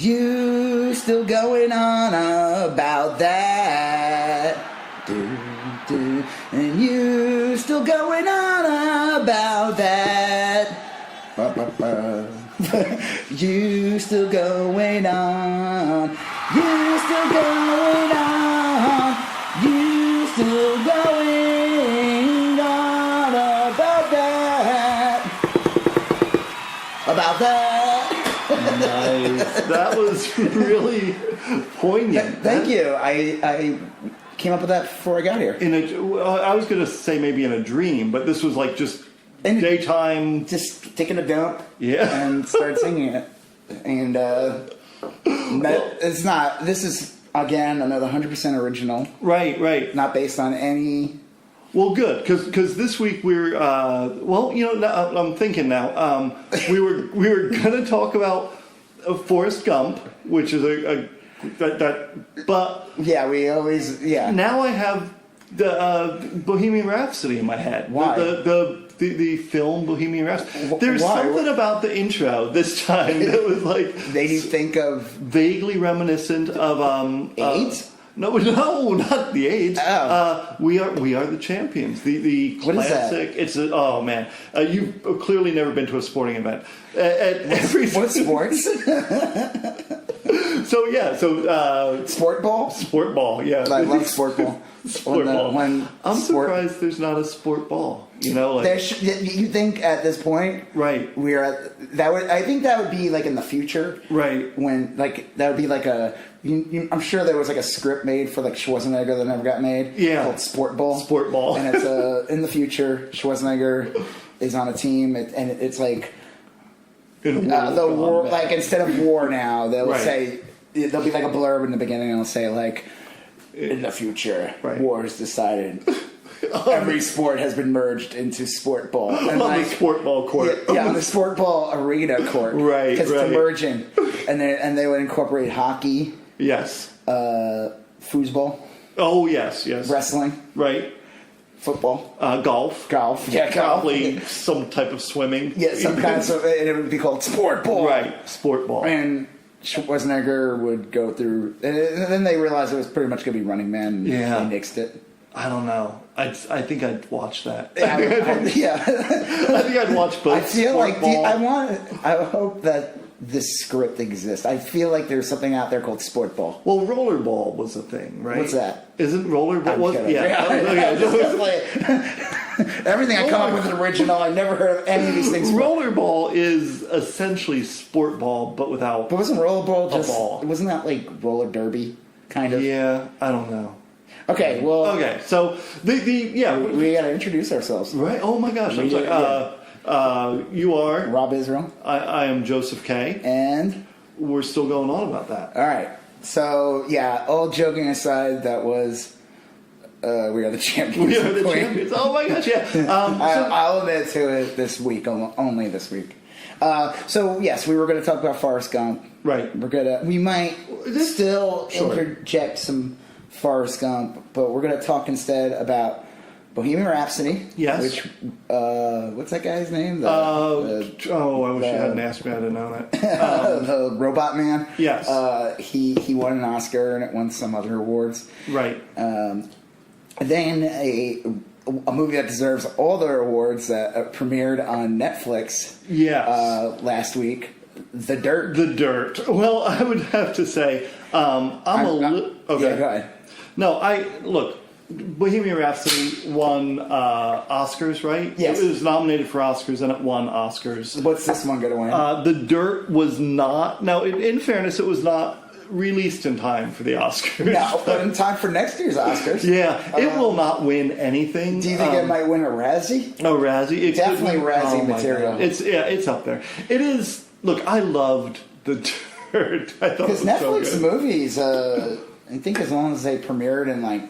You still going on about that. And you still going on about that. You still going on. You still going on. You still going on about that. About that. Nice. That was really poignant. Thank you. I came up with that before I got here. I was going to say maybe in a dream, but this was like just daytime. Just taking a dump. Yeah. And started singing it. And it's not. This is, again, another 100% original. Right. Not based on any. Well, good, because this week we're I'm thinking now. We were going to talk about Forrest Gump, which is but yeah, we always Now I have the Bohemian Rhapsody in my head. Why? The film Bohemian Rhapsody. There's something about the intro this time that was like made you think of vaguely reminiscent of AIDS. No, not the AIDS. Oh. We are the champions. The what classic. Is that? It's oh man, you've clearly never been to a sporting event. What sports? Sport ball. Sport ball. Yeah, I love sport ball. Sport ball. I'm surprised there's not a sport ball. You know, like you think at this point, right? We're at that. I think that would be like in the future, right? When like that would be like a. I'm sure there was like a script made for like Schwarzenegger that never got made. Yeah, called Sport Ball. Sport Ball, and it's in the future. Schwarzenegger is on a team, and it's like the war. Like instead of war now, they'll say there'll be like a blurb in the beginning. And it'll say like, in the future, war is decided. Every sport has been merged into sport ball. And on the sport ball court. Yeah, on the sport ball arena court. Right, because it's emerging. And they would incorporate hockey. Yes. Foosball. Oh, yes. Wrestling. Right. Football. Golf. Yeah, golf. Probably some type of swimming. Yeah, some kind of, and it would be called sport ball. Right, sport ball. And Schwarzenegger would go through, and then they realized it was pretty much going to be Running Man. And they nixed it. I don't know. I think I'd watch that. Yeah. I think I'd watch both. I feel like I hope that this script exists. I feel like there's something out there called sport ball. Well, rollerball was a thing, right? What's that? Isn't rollerball? Yeah. Everything I come up with is original. I've never heard of any of these things. Rollerball is essentially sport ball, but without. But wasn't rollerball just a ball? Wasn't that like roller derby kind of? Yeah, I don't know. Okay, well. Okay, so we got to introduce ourselves, right? Oh my gosh, I'm sorry. You are Rob Israel. I am Joseph K. And we're still going on about that. All right. So yeah, all joking aside, that was we are the champions. We are the champions. Oh my gosh, yeah. I'll admit to it this week, only this week. So yes, we were going to talk about Forrest Gump. Right. We might still interject some Forrest Gump, but we're going to talk instead about Bohemian Rhapsody. Yes. Which, what's that guy's name? I wish you hadn't asked me. I didn't know that. The Robot Man. Yes. He won an Oscar and it won some other awards. Right. Then a movie that deserves all the awards that premiered on Netflix. Yes. Last week, The Dirt. The Dirt. Well, I would have to say okay. Yeah, go ahead. No, Bohemian Rhapsody won Oscars, right? Yes. It was nominated for Oscars and it won Oscars. What's this one going to win? The Dirt was not. Now, in fairness, it was not released in time for the Oscars. No, but in time for next year's Oscars. Yeah, it will not win anything. Do you think it might win a Razzie? A Razzie? It definitely Razzie material. It's up there. It is. Look, I loved The Dirt. I thought because Netflix movies, I think as long as they premiered in like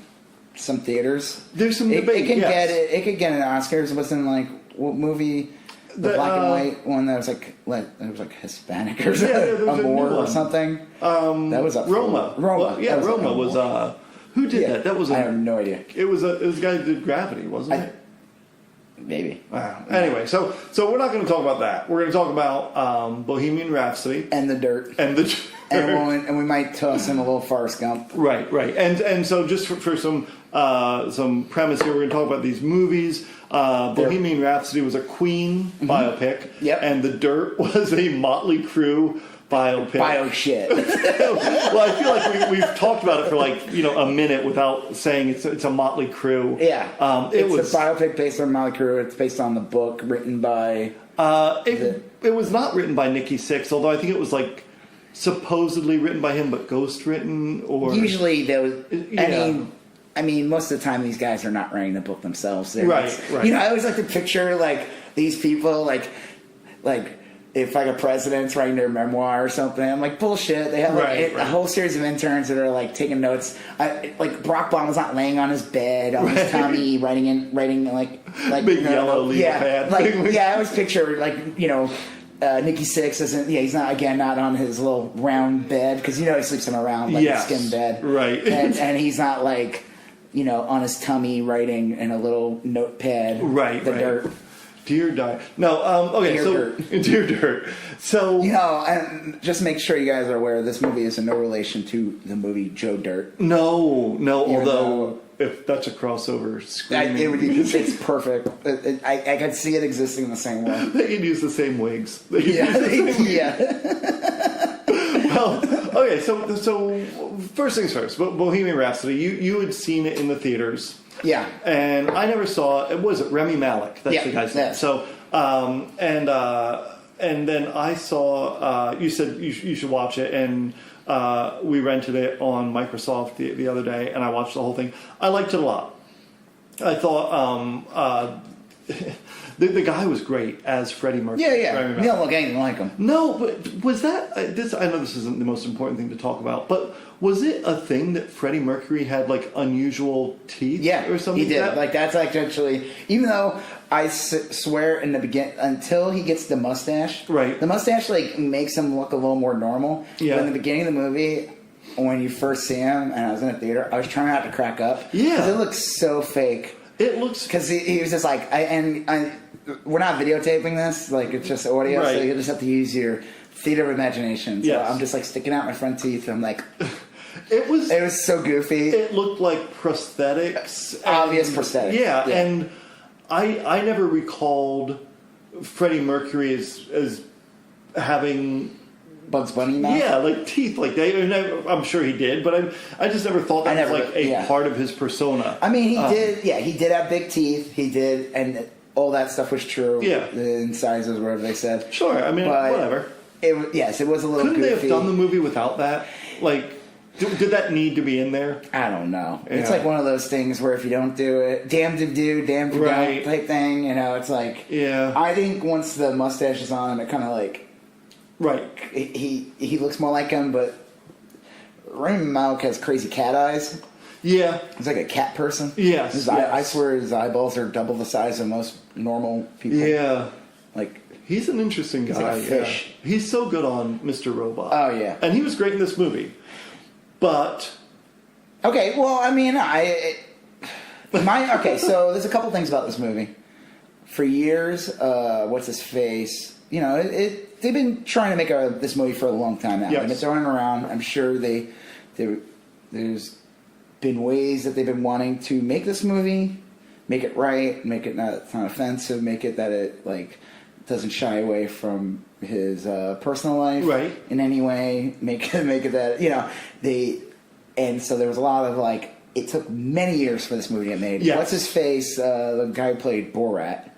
some theaters, there's some debate. It could get an Oscars. It wasn't like what movie, the black and white one that was like Hispanic or something, Amor or something. That was up. Roma. Roma. Well, Roma was. Who did that? That was. I have no idea. It was a guy who did Gravity, wasn't it? Maybe. Anyway, so we're not going to talk about that. We're going to talk about Bohemian Rhapsody and the Dirt. And we might toss in a little Forrest Gump. Right. And so just for some premise here, we're going to talk about these movies. Bohemian Rhapsody was a Queen biopic. Yep. And The Dirt was a Motley Crue biopic. Bio shit. Well, I feel like we've talked about it for a minute without saying it's a Motley Crue. Yeah. It was a biopic based on Motley Crue. It's based on the book written by... It was not written by Nikki Sixx, although I think it was supposedly written by him, but ghost written or... Usually there was... I mean, most of the time these guys are not writing the book themselves. Right. I always like to picture these people if a president's writing their memoir or something. I'm like, bullshit. They have a whole series of interns that are taking notes. Barack Obama's not laying on his bed on his tummy writing big yellow legal pad. I always picture Nikki Sixx isn't. Yeah, he's not on his little round bed because he sleeps in a round skin bed. Right. And he's not on his tummy writing in a little notepad. Right. Dirt. Dear Dirt. No, okay, Dear Dirt. So... and just make sure you guys are aware, this movie is in no relation to the movie Joe Dirt. No, although if that's a crossover screaming... It's perfect. I could see it existing in the same way. They could use the same wigs. Yeah. Well, okay, so first things first, Bohemian Rhapsody, you had seen it in the theaters. Yeah. And I never saw it. Was it Rami Malek? That's the guy's name. Yeah. So, and then I saw, you said you should watch it, and we rented it on Microsoft the other day, and I watched the whole thing. I liked it a lot. I thought the guy was great as Freddie Mercury. Yeah. You don't look anything like him. No, but was that this? I know this isn't the most important thing to talk about, but was it a thing that Freddie Mercury had unusual teeth? Yeah, or something? He did. That's actually, even though I swear in the beginning, until he gets the mustache, right? The mustache makes him look a little more normal. Yeah. But in the beginning of the movie, when you first see him, and I was in a theater, I was trying not to crack up. Yeah, because it looks so fake. It looks because he was just we're not videotaping this, it's just audio, right. So you just have to use your theater of imagination. So yes. I'm just sticking out my front teeth, and I'm It was so goofy. It looked like prosthetics. Obvious prosthetics. Yeah, and I never recalled Freddie Mercury as having Bugs Bunny mouth? Yeah, teeth like that. And I'm sure he did, but I just never thought that was part of his persona. I mean, he did have big teeth. He did, and all that stuff was true. Yeah. The incisors, whatever they said. Sure, I mean, whatever. It was a little Couldn't goofy. They have done the movie without that? Did that need to be in there? I don't know. Yeah. It's one of those things where if you don't do it, damned if do, damned if don't type thing. It's yeah. I think once the mustache is on, it kind of right. He looks more like him, but Rami Malek has crazy cat eyes. Yeah. He's like a cat person. Yes. I swear his eyeballs are double the size of most normal people. Yeah. He's an interesting guy. He's like a fish. Yeah. He's so good on Mr. Robot. Oh, yeah. And he was great in this movie. But... Okay, well, I mean, okay, so there's a couple things about this movie. For years, what's his face? They've been trying to make this movie for a long time now. Yes. They've been throwing it around. I'm sure there's been ways that they've been wanting to make this movie, make it right, make it not offensive, make it that it doesn't shy away from his personal life in any way. Make it that and so there was a lot of it took many years for this movie to get made. Yes. What's his face? The guy who played Borat.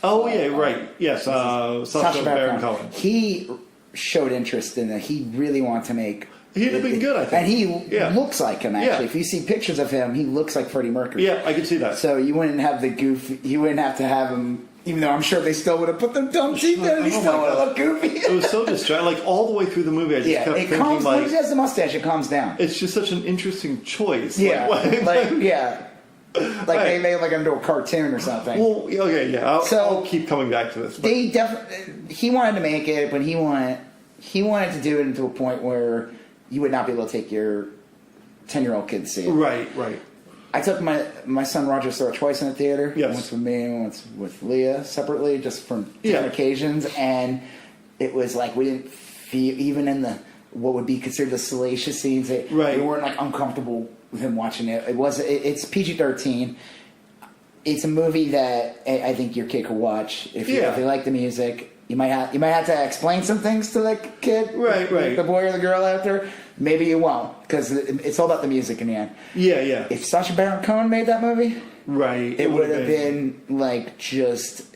Oh yeah, right. Yes, Sacha Baron Cohen. He showed interest in it. He really wanted to make. He'd have been good, I think. And he looks like him, actually. Yeah. If you see pictures of him, he looks like Freddie Mercury. Yeah, I could see that. So you wouldn't have the goof. You wouldn't have to have him. Even though I'm sure they still would have put them dumb teeth in, and he still would have looked goofy. It was so distracting. All the way through the movie, I just kept thinking, once he has the mustache, it calms down. It's just such an interesting choice. Yeah, they made him into a cartoon or something. Well, okay, yeah. I'll keep coming back to this. But. He wanted to make it, but he wanted to do it to a point where you would not be able to take your 10-year-old kid to see it. Right. I took my son Roger saw it twice in the theater. Yes. Once with me and once with Leah separately, just from different occasions. And it was like we didn't feel, even in the what would be considered the salacious scenes, we weren't like uncomfortable with him watching it. It's PG-13. It's a movie that I think your kid could watch if you like the music. You might have to explain some things to the kid, right, the boy or the girl after. Maybe you won't, because it's all about the music in the end. Yeah. If Sacha Baron Cohen made that movie, right, it would have been like just.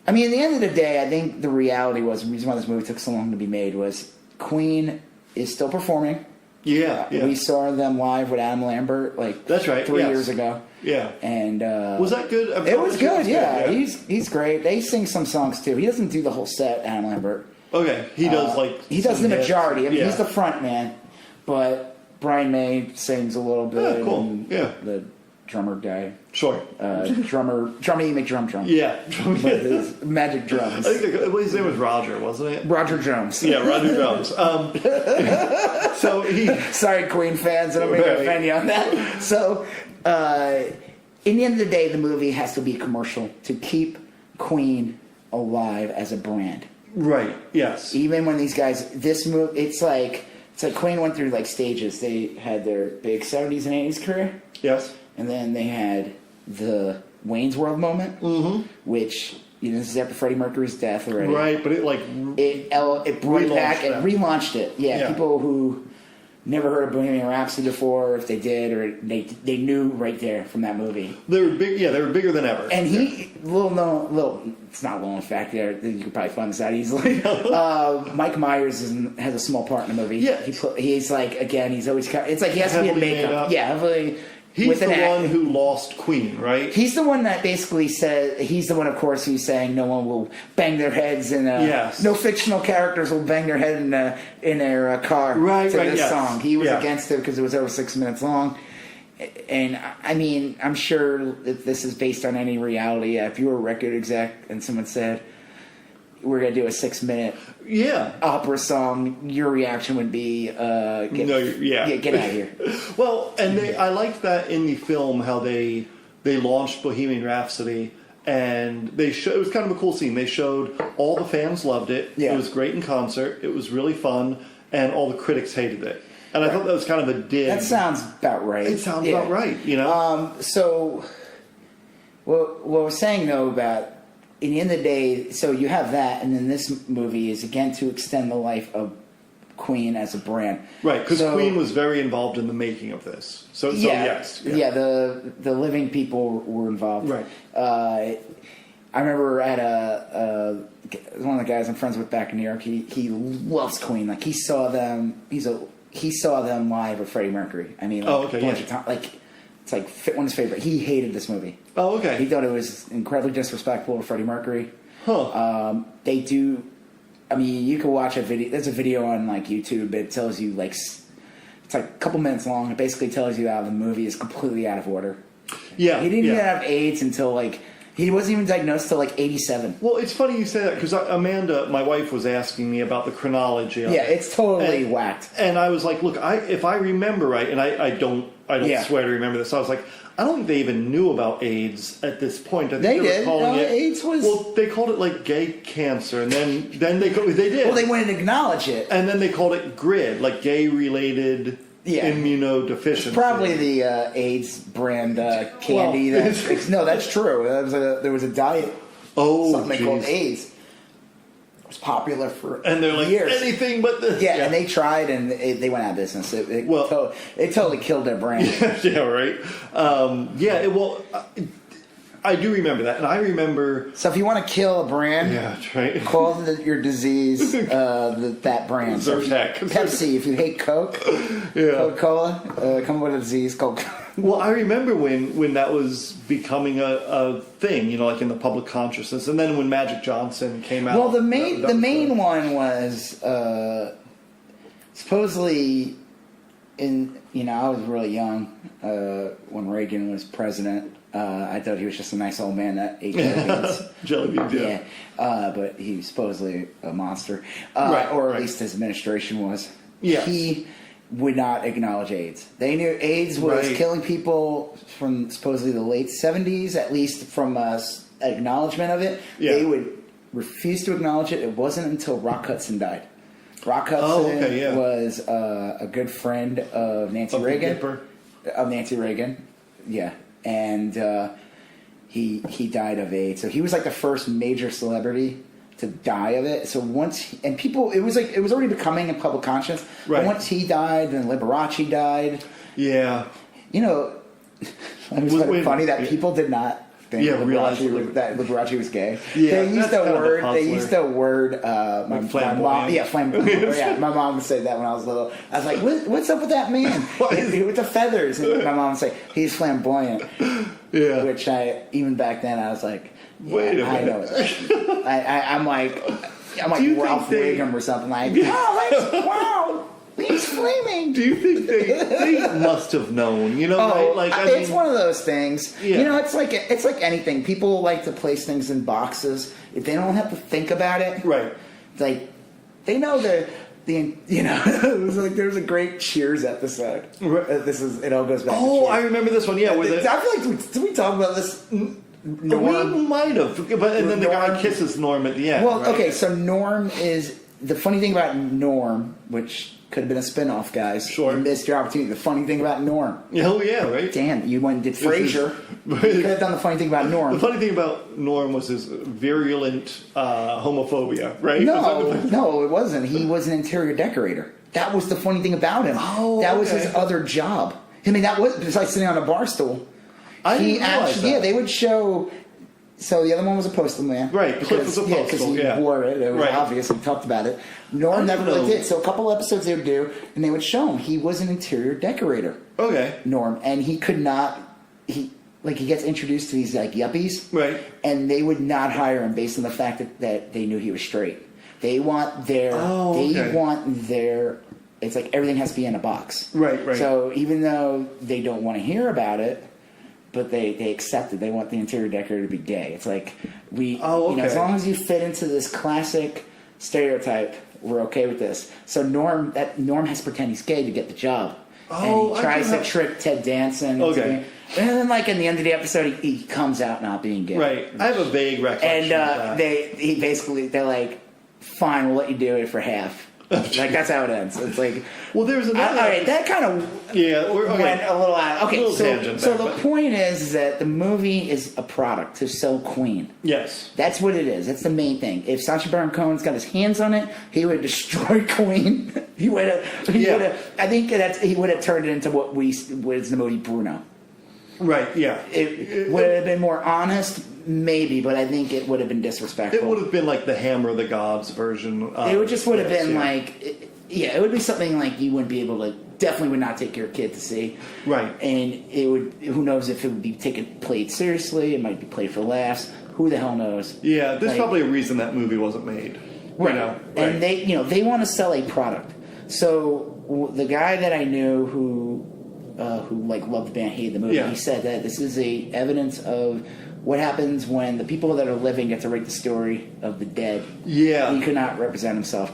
I mean, at the end of the day, I think the reality was the reason why this movie took so long to be made was Queen is still performing. Yeah. We saw them live with Adam Lambert that's right, 3 years ago. Yeah. And was that good? It was good, yeah. He's great. They sing some songs too. He doesn't do the whole set, Adam Lambert. Okay. He does he does the majority. I mean, he's the front man, but Brian May sings a little bit. Oh, cool. And the drummer guy. Sure. Drummer you make drum. Yeah. Magic drums. I think his name was Roger, wasn't it? Roger Jones. Yeah, Roger Jones. So he. Sorry, Queen fans, I don't mean to offend you on that. So, in the end of the day, the movie has to be commercial to keep Queen alive as a brand. Right. Yes. Even when these guys, this movie, it's like Queen went through like stages. They had their big 70s and 80s career. Yes. And then they had the Wayne's World moment, which this is after Freddie Mercury's death already. Right, but it brought it back and relaunched it. Yeah, people who never heard of Bohemian Rhapsody before, if they did, or they knew right there from that movie. They were big. Yeah, they were bigger than ever. And it's not a little fact there. You could probably find this out easily. Mike Myers has a small part in the movie. Yeah, he's like, again, he's always. It's like he has to be in makeup. Yeah, heavily. He's the one who lost Queen, right? He's the one that basically said. He's the one, of course, who's saying no one will bang their heads in. No fictional characters will bang their head in their car to this song. He was against it because it was over 6 minutes long. And I mean, I'm sure if this is based on any reality, if you were a record exec and someone said we're going to do a 6-minute opera song, your reaction would be, get out of here. Well, and I liked that in the film how they launched Bohemian Rhapsody, and it was kind of a cool scene. They showed all the fans loved it. Yeah. It was great in concert. It was really fun, and all the critics hated it. And I thought that was kind of a dig. That sounds about right. It sounds about right, So, what we're saying though about. In the end of the day, so you have that, and then this movie is again to extend the life of Queen as a brand, right? Because Queen was very involved in the making of this. The living people were involved, right? I remember at one of the guys I'm friends with back in New York. He loves Queen. Like he saw them. He saw them live with Freddie Mercury. I mean, a bunch of times. Like it's like one of his favorite. He hated this movie. Oh, okay. He thought it was incredibly disrespectful to Freddie Mercury. Huh. They do. I mean, you can watch a video. There's a video on like YouTube. It tells you it's like a couple minutes long. It basically tells you how the movie is completely out of order. Yeah. He didn't even have AIDS until he wasn't even diagnosed till 87. Well, it's funny you say that because Amanda, my wife, was asking me about the chronology. Yeah, it's totally whacked. And I was like, look, if I remember right, and I don't swear to remember this. I was like, I don't think they even knew about AIDS at this point. I think they were did. Calling it, AIDS was. Well, they called it like gay cancer, and then they did. Well, they wouldn't acknowledge it, and then they called it GRID, like gay-related immunodeficiency. It's probably the AIDS brand candy. No, that's true. There was a diet. Something they called AIDS. It was popular for and they're like years. Anything but this. Yeah, and they tried and they went out of business. It totally killed their brand. Yeah, right. I do remember that, and I remember. So if you want to kill a brand, that's right. Call your disease that brand. Zyrtec. Pepsi. If you hate Coke, Coca-Cola, come with a disease called. Well, I remember when that was becoming a thing, like in the public consciousness, and then when Magic Johnson came out. Well, the main one was supposedly in. I was really young when Reagan was president. I thought he was just a nice old man that ate jelly beans. Yeah, but he was supposedly a monster, or at least his administration was. Yeah, would not acknowledge AIDS. They knew AIDS was killing people from supposedly the late 70s, at least from acknowledgement of it. Yeah. They would refuse to acknowledge it. It wasn't until Rock Hudson died. Rock Hudson was a good friend of Nancy Reagan. Of Nancy Reagan, yeah. And he died of AIDS. So he was like the first major celebrity to die of it. So once people, it was already becoming a public conscience. Right. But once he died, then Liberace died. Yeah. You know, it was kind of funny that people did not think that Liberace was gay. Yeah, they used the word. My flamboyant. Mom, flamboyant. Yeah, my mom would say that when I was little. I was like, "What's up with that man with the feathers?" And my mom would say, "He's flamboyant." Yeah. Which even back then I was like, wait a minute. I know it. I'm like Ralph Wiggum or something like. Oh, wow. He's flaming. Do you think they must have known? You know, right? Like it's one of those things. Yeah. You know, it's like anything. People like to place things in boxes if they don't have to think about it. Right. Like they know the you know. It was like there was a great Cheers episode. Right. It all goes back. Oh, I remember this one. Yeah. I feel like did we talk about this? Norm? We might have, and then the guy kisses Norm at the end. Well, right? Okay, so Norm is the funny thing about Norm, which could have been a spin-off, guys. Sure. You missed your opportunity. The funny thing about Norm. Oh, yeah, right? Damn, you went and did Frasier. You could have done the funny thing about Norm. The funny thing about Norm was his virulent homophobia, right? No, it wasn't. He was an interior decorator. That was the funny thing about him. Oh, that was his other job. I mean, that was like sitting on a bar stool. I didn't realize that. Yeah, they would show... So the other one was a postal man. Right, Cliff was a postal, because he wore it. It was obvious. We talked about it. Norm never really did. So a couple episodes they would do, and they would show him. He was an interior decorator. Okay. Norm. And he could not... He gets introduced to these, like, yuppies. Right. And they would not hire him based on the fact that they knew he was straight. They want their... It's like everything has to be in a box. Right. So even though they don't want to hear about it... But they accept it. They want the interior decorator to be gay. It's like you know, as long as you fit into this classic stereotype, we're okay with this. So Norm has to pretend he's gay to get the job, and he tries to trick Ted Danson. Okay, and then like in the end of the episode, he comes out not being gay. Right. I have a vague recollection. And they're like, fine, we'll let you do it for half. Like that's how it ends. It's like, well, there's another. All right, that kind of went a little out. Okay, so the point is that the movie is a product to sell Queen. Yes, that's what it is. That's the main thing. If Sacha Baron Cohen's got his hands on it, he would have destroyed Queen. He would have. I think he would have turned it into what was the movie Bruno. Right. Yeah. It would have been more honest. Maybe, but I think it would have been disrespectful. It would have been like the Hammer of the Gods version. It would have been like, it would be something like you wouldn't be able to, definitely would not take your kid to see. Right. And it would, who knows if it would be played seriously, it might be played for laughs, who the hell knows. Yeah, there's probably a reason that movie wasn't made. Right. And they want to sell a product. So the guy that I knew who loved the band, hated the movie, he said that this is a evidence of what happens when the people that are living get to write the story of the dead. Yeah. He could not represent himself.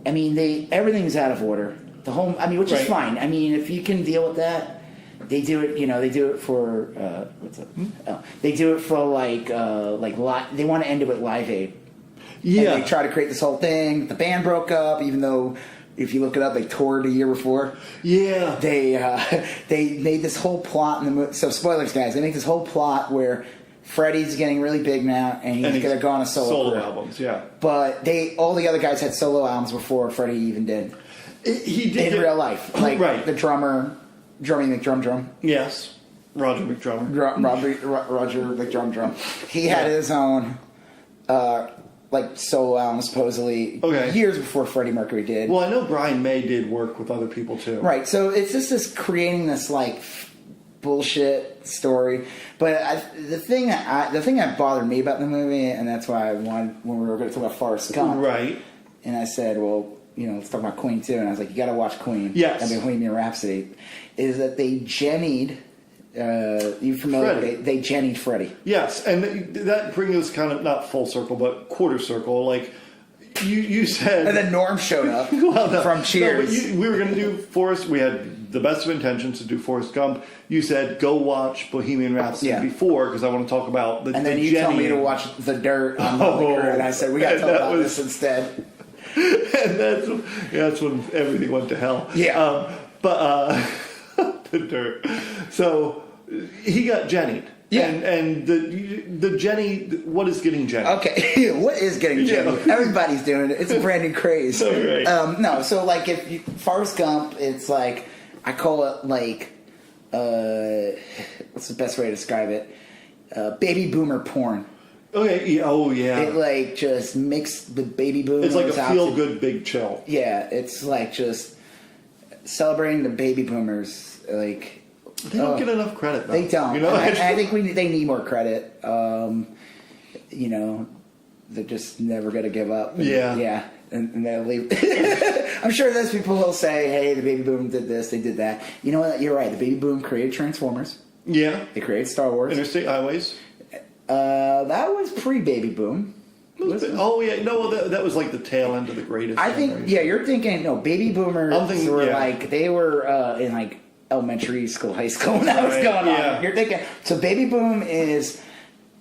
I mean, everything's out of order. Which is fine. I mean, if you can deal with that, they do it. You know, they do it for what's up? Oh, they do it for they want to end it with Live Aid. Yeah. And they try to create this whole thing. The band broke up, even though if you look it up, they toured a year before. Yeah. They made this whole plot in the movie. So spoilers, guys. They make this whole plot where Freddie's getting really big now, and he's going to go on a solo career. Albums, yeah. But all the other guys had solo albums before Freddie even did. He did in real life, like the drummer, drumming McDrum. Yes, Roger McDrum. Roger McDrum. He had his own solo album supposedly years before Freddie Mercury did. Well, I know Brian May did work with other people too. Right, so it's just this creating this bullshit story. But the thing that bothered me about the movie, and that's why I wanted when we were going to talk about Forrest Gump, right? And I said, well, let's talk about Queen too. And I was like, you got to watch Queen. Yes, and Bohemian Rhapsody. Is that they Jennied? You familiar? They Jennied Freddie. Yes, and that brings us kind of not full circle, but quarter circle. Like you said, And then Norm showed up from Cheers. we were going to do Forrest. We had the best of intentions to do Forrest Gump. You said go watch Bohemian Rhapsody before because I want to talk about the. And then you told me to watch The Dirt on Motley Crue, and I said we got to talk about this instead. And that's when everything went to hell. Yeah. The Dirt. So he got Jennied. Yeah. And the Jenny, what is getting Jenny? Okay, what is getting Jenny? Yeah. Everybody's doing it. It's a brand new craze. Oh, right. No, so like if you, Forrest Gump, it's like I call it like what's the best way to describe it? Baby boomer porn. Okay. Oh yeah. It like just makes the baby boomers. It's like a feel good big chill. Yeah, it's like just celebrating the baby boomers. Like they don't get enough credit. Though. They don't. You know, I think they need more credit. You know, they're just never going to give up. Yeah. And they'll leave. I'm sure there's people who'll say, "Hey, the baby boom did this, they did that." You know what? You're right. The baby boom created Transformers. Yeah. They created Star Wars. Interstate Highways. That was pre-baby boom. Oh yeah, no, that was like the tail end of the greatest. I think you're thinking baby boomers were like they were in like elementary school, high school when that was going on. You're thinking so baby boom is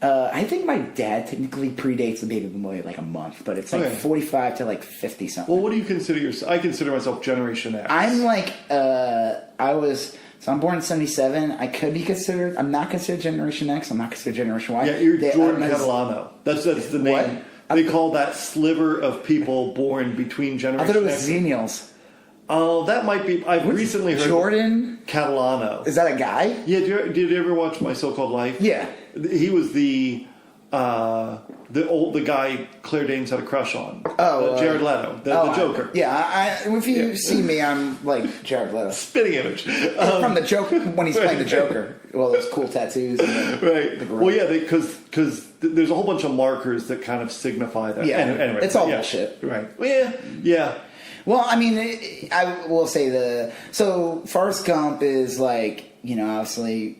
I think my dad technically predates the baby boom by like a month, but it's like 45 to like 50 something. Well, what do you consider yourself? I consider myself Generation X. I'm like I'm born in 77. I could be considered. I'm not considered Generation X. I'm not considered Generation Y. Yeah, you're Jordan Catalano. That's the name. What? They call that sliver of people born between generations. I thought it was Xenials. Oh, that might be. I've recently heard Jordan Catalano. Is that a guy? Yeah. Did you ever watch My So-Called Life? Yeah. He was the guy Claire Danes had a crush on. Jared Leto, the Joker. If you see me, I'm like Jared Leto. Spitting image from the Joker when he's playing the Joker. Well, those cool tattoos. And well, yeah, because there's a whole bunch of markers that kind of signify that. Yeah, anyway, it's all bullshit. Right. Yeah. Well, I mean, I will say so Forrest Gump is like, obviously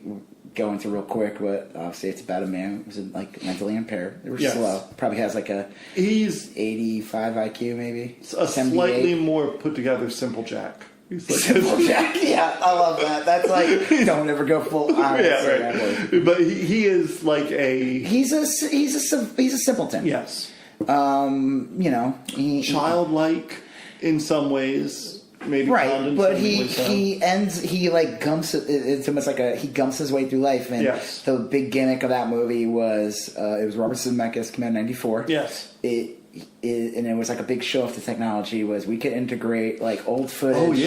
going through real quick, but obviously it's about a man who's like mentally impaired. They were slow. Probably has like he's 85 IQ maybe. A 78. Slightly more put together Simple Jack. He's like Simple Jack. Yeah, I love that. That's like don't ever go full on. But he is like he's a simpleton. Yes. Childlike in some ways. Maybe right, but he gumps his way through life, and the big gimmick of that movie was it was Robert Zemeckis, came out in '94. Yes, and it was like a big show off to technology. Was we could integrate like old footage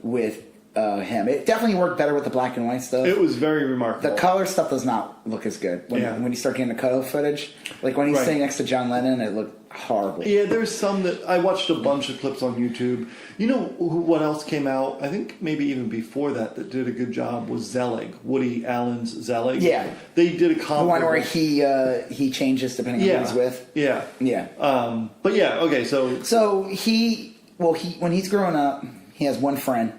with him. It definitely worked better with the black and white stuff. It was very remarkable. The color stuff does not look as good when you start getting the color footage. Like when he's sitting next to John Lennon, it looked horrible. Yeah, there's some that I watched a bunch of clips on YouTube. You know what else came out? I think maybe even before that did a good job was Zelig, Woody Allen's Zelig. Yeah, they did a comparable. The one where he changes depending on who he's with. Yeah. But okay, so he when he's growing up, he has one friend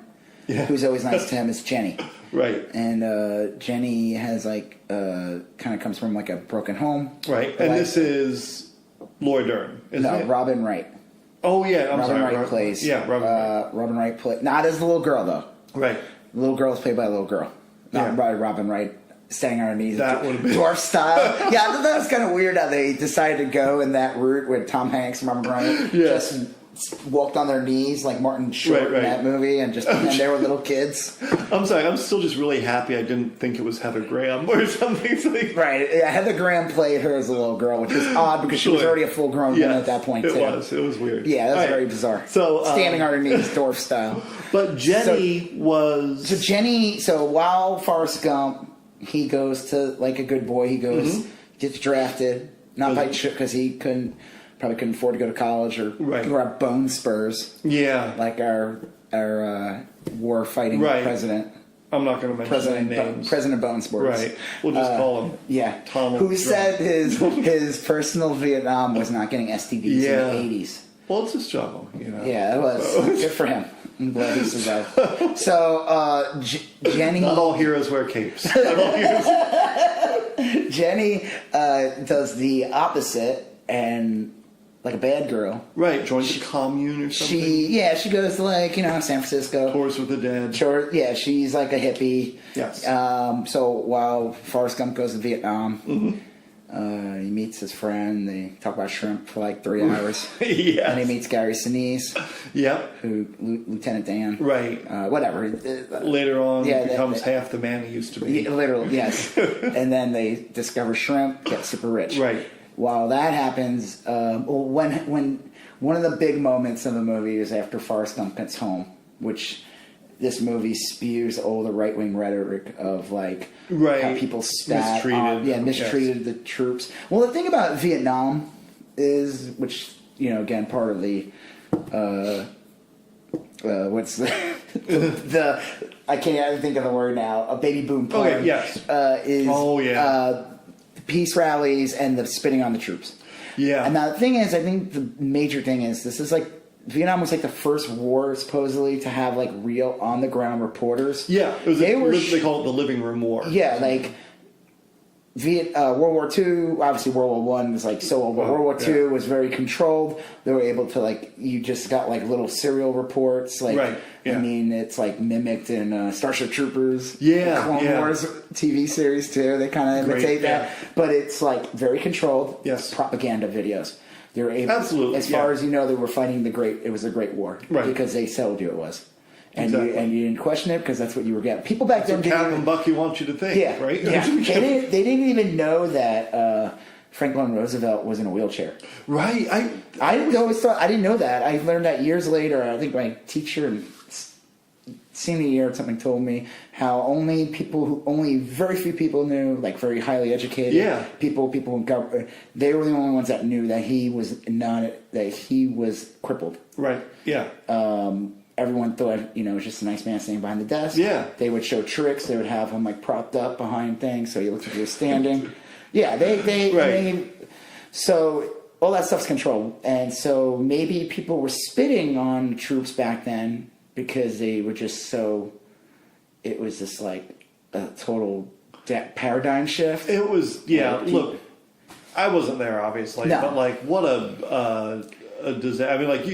who's always nice to him. Is Jenny. Right. And Jenny has like kind of comes from like a broken home. Right. And this is Laura Dern, isn't it? Robin Wright. Oh yeah, Robin Wright plays. Yeah, Robin Wright. Robin Wright plays. Not as the little girl though. Right. The little girl is played by a little girl. Not by Robin Wright standing on her knees. That would have been dwarf style. Yeah, that was kind of weird how they decided to go in that route with Tom Hanks and Robin Wright. Just walked on their knees like Martin Short in that movie and just pretend they were little kids. I'm sorry, I'm still just really happy I didn't think it was Heather Graham or something. Right, yeah, Heather Graham played her as a little girl, which was odd because she was already a full-grown woman at that point, too. It was weird. Yeah, that was very bizarre. So, standing on her knees, dwarf style. But Jenny was... So while Forrest Gump, he goes to, like a good boy, he goes, gets drafted, not by because he probably couldn't afford to go to college or grab bone spurs. Yeah. Like our war fighting president. I'm not going to mention names. President Bone Spurs. Right. We'll just call him. Yeah. Tom Who said his personal Vietnam was not getting STDs in the 80s. Well, it's a struggle, Yeah, it was. Good for him. I'm glad he survived. So, Jenny... Not all heroes wear capes. Jenny does the opposite and like a bad girl. Right, joins the commune or something. She goes to like, San Francisco. Tours with the dead. Sure, yeah, she's like a hippie. Yes. So while Forrest Gump goes to Vietnam, he meets his friend. They talk about shrimp for like 3 hours. Yes. And he meets Gary Sinise. Yep. Who Lieutenant Dan. Right. Whatever. Later on, he becomes half the man he used to be. Literally, yes. And then they discover shrimp, get super rich. Right. While that happens, when one of the big moments of the movie is after Forrest Gump gets home, which this movie spews all the right-wing rhetoric of like how people mistreated the troops. Well, the thing about Vietnam is, which again, part of the what's the I can't even think of the word now. A baby boom plan. Okay, yes. Is peace rallies and the spitting on the troops. Yeah. And now the thing is, I think the major thing is this is like Vietnam was like the first war supposedly to have like real on the ground reporters. Yeah, it was they call it the living room war. Yeah, like World War II, obviously World War I was like so old, but World War II was very controlled. They were able to like, you just got like little serial reports. Like, right. Yeah. I mean, it's like mimicked in Starship Troopers. Yeah. Clone Wars TV series too. They kind of imitate that. But it's like very controlled. Yes. Propaganda videos. They were able, absolutely. As far as you know, they were fighting it was a great war. Right. Because they told you it was. And, you didn't question it because that's what you were getting. People back then didn't. Captain Bucky wants you to think, right? Yeah. They didn't even know that Franklin Roosevelt was in a wheelchair. Right. I always thought I didn't know that. I learned that years later. I think my teacher in senior year or something told me how only very few people knew, like very highly educated people in government. They were the only ones that knew that he was crippled. Right. Yeah. Everyone thought, it was just a nice man standing behind the desk. Yeah. They would show tricks. They would have him like propped up behind things so he looked like he was standing. Yeah, so all that stuff's controlled. And so maybe people were spitting on troops back then because they were just it was just like a total paradigm shift. It was, look, I wasn't there obviously, but like what a disaster. I mean, like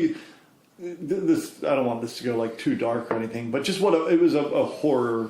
this, I don't want this to go like too dark or anything, but just it was a horror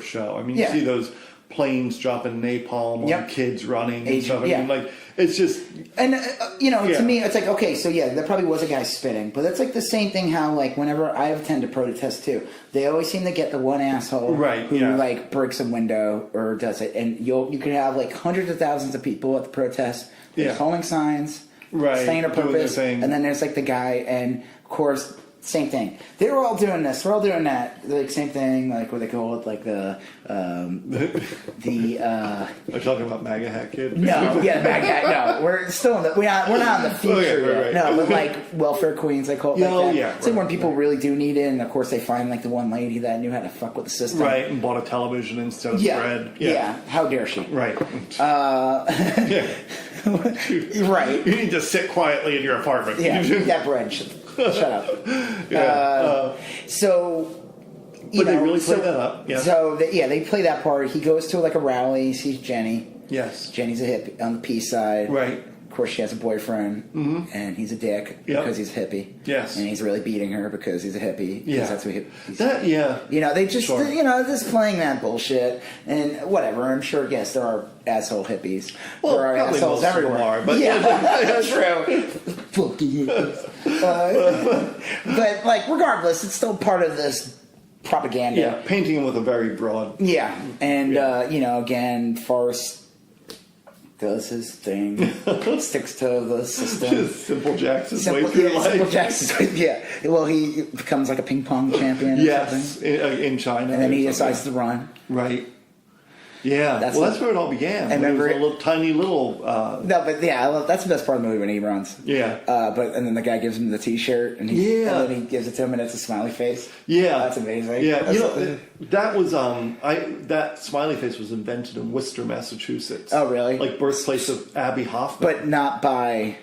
show. I mean, you see those planes dropping napalm on kids running and stuff. I mean, like, it's just... And, to me, it's like, okay, so there probably was a guy spitting, but it's like the same thing how, like, whenever I attend a protest, too, they always seem to get the one asshole who, like, breaks a window or does it, and you could have, like, hundreds of thousands of people at the protest holding signs, saying a purpose, and then there's, like, the guy, and, of course... Same thing. They were all doing this. We're all doing that. Like same thing. Like what they call it. Like the. Are you talking about MAGA hat kid? No, MAGA hat. No, we're still in the. We're not in the future yet. Right. No, but like welfare queens, they call it. It's like when people really do need it, and of course they find like the one lady that knew how to fuck with the system. Right, and bought a television instead of bread. Yeah. How dare she? Right. Right. You need to sit quietly in your apartment. Yeah. That bread. Shut up. But they really play that up. Yeah. So they play that part. He goes to like a rally. He sees Jenny. Yes. Jenny's a hippie on the peace side. Right. Of course, she has a boyfriend, and he's a dick because he's a hippie. Yes. And he's really beating her because he's a hippie. Yeah. That's what they just just playing that bullshit and whatever. I'm sure. Yes, there are asshole hippies. Well, there are assholes everywhere. Are, but that's true. Fucking hippies. But like, regardless, it's still part of this propaganda. Yeah, painting with a very broad. Yeah, and again, Forrest does his thing, sticks to the system. Just Simple Jackson's way through life. Simple Jackson's well, he becomes like a ping pong champion. Yes, in China, and then he decides to run. Right. Yeah, that's where it all began. I remember it was a little tiny little. That's the best part of the movie when he runs. Yeah, and then the guy gives him the T-shirt, and then he gives it to him, and it's a smiley face. Yeah, that's amazing. Yeah, that was that smiley face was invented in Worcester, Massachusetts. Oh, really? Like birthplace of Abby Hoffman, but not by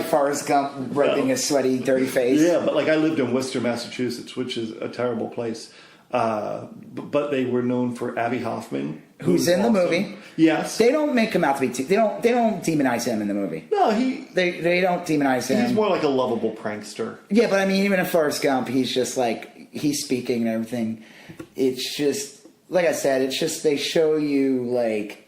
Forrest Gump rubbing his sweaty, dirty face. Yeah, but like I lived in Worcester, Massachusetts, which is a terrible place. But they were known for Abby Hoffman who's in the awesome. movie. Yes. They don't make him out to be. They don't demonize him in the movie. No, They don't demonize him. He's more like a lovable prankster. Yeah, but I mean, even in Forrest Gump, he's just like he's speaking and everything. It's just like I said. It's just they show you like.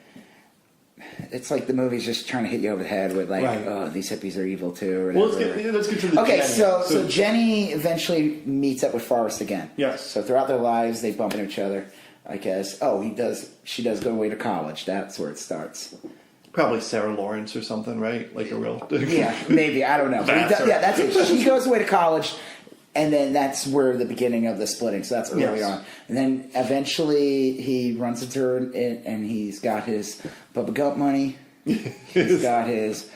It's like the movie's just trying to hit you over the head with like, oh, these hippies are evil too. Or well, let's get to the okay. Jenny. So Jenny eventually meets up with Forrest again. Yes. So throughout their lives, they bump into each other. I guess. Oh, he does. She does go away to college. That's where it starts. Probably Sarah Lawrence or something, right? Like a real. Yeah, maybe I don't know. But that's it. She goes away to college. And then that's where the beginning of the splitting. So that's early on. And then eventually he runs into her and he's got his Bubba Gump money. He's got his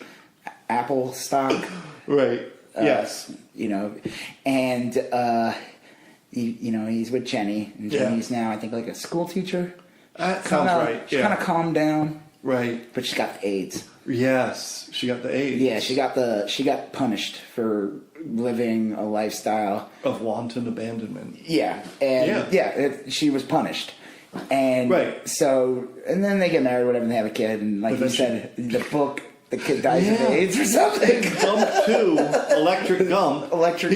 Apple stock. Right. Yes. You know, and, he's with Jenny. And Jenny's now, I think, like a school teacher. That sounds right. She's kind of calmed down. Right. But she's got the AIDS. Yes. She got the AIDS. Yeah, she got punished for living a lifestyle of wanton abandonment. Yeah, and she was punished, and so and then they get married, whatever, and they have a kid, and like you said, the book, the kid dies of AIDS or something. Gump 2, Electric Gump, Electric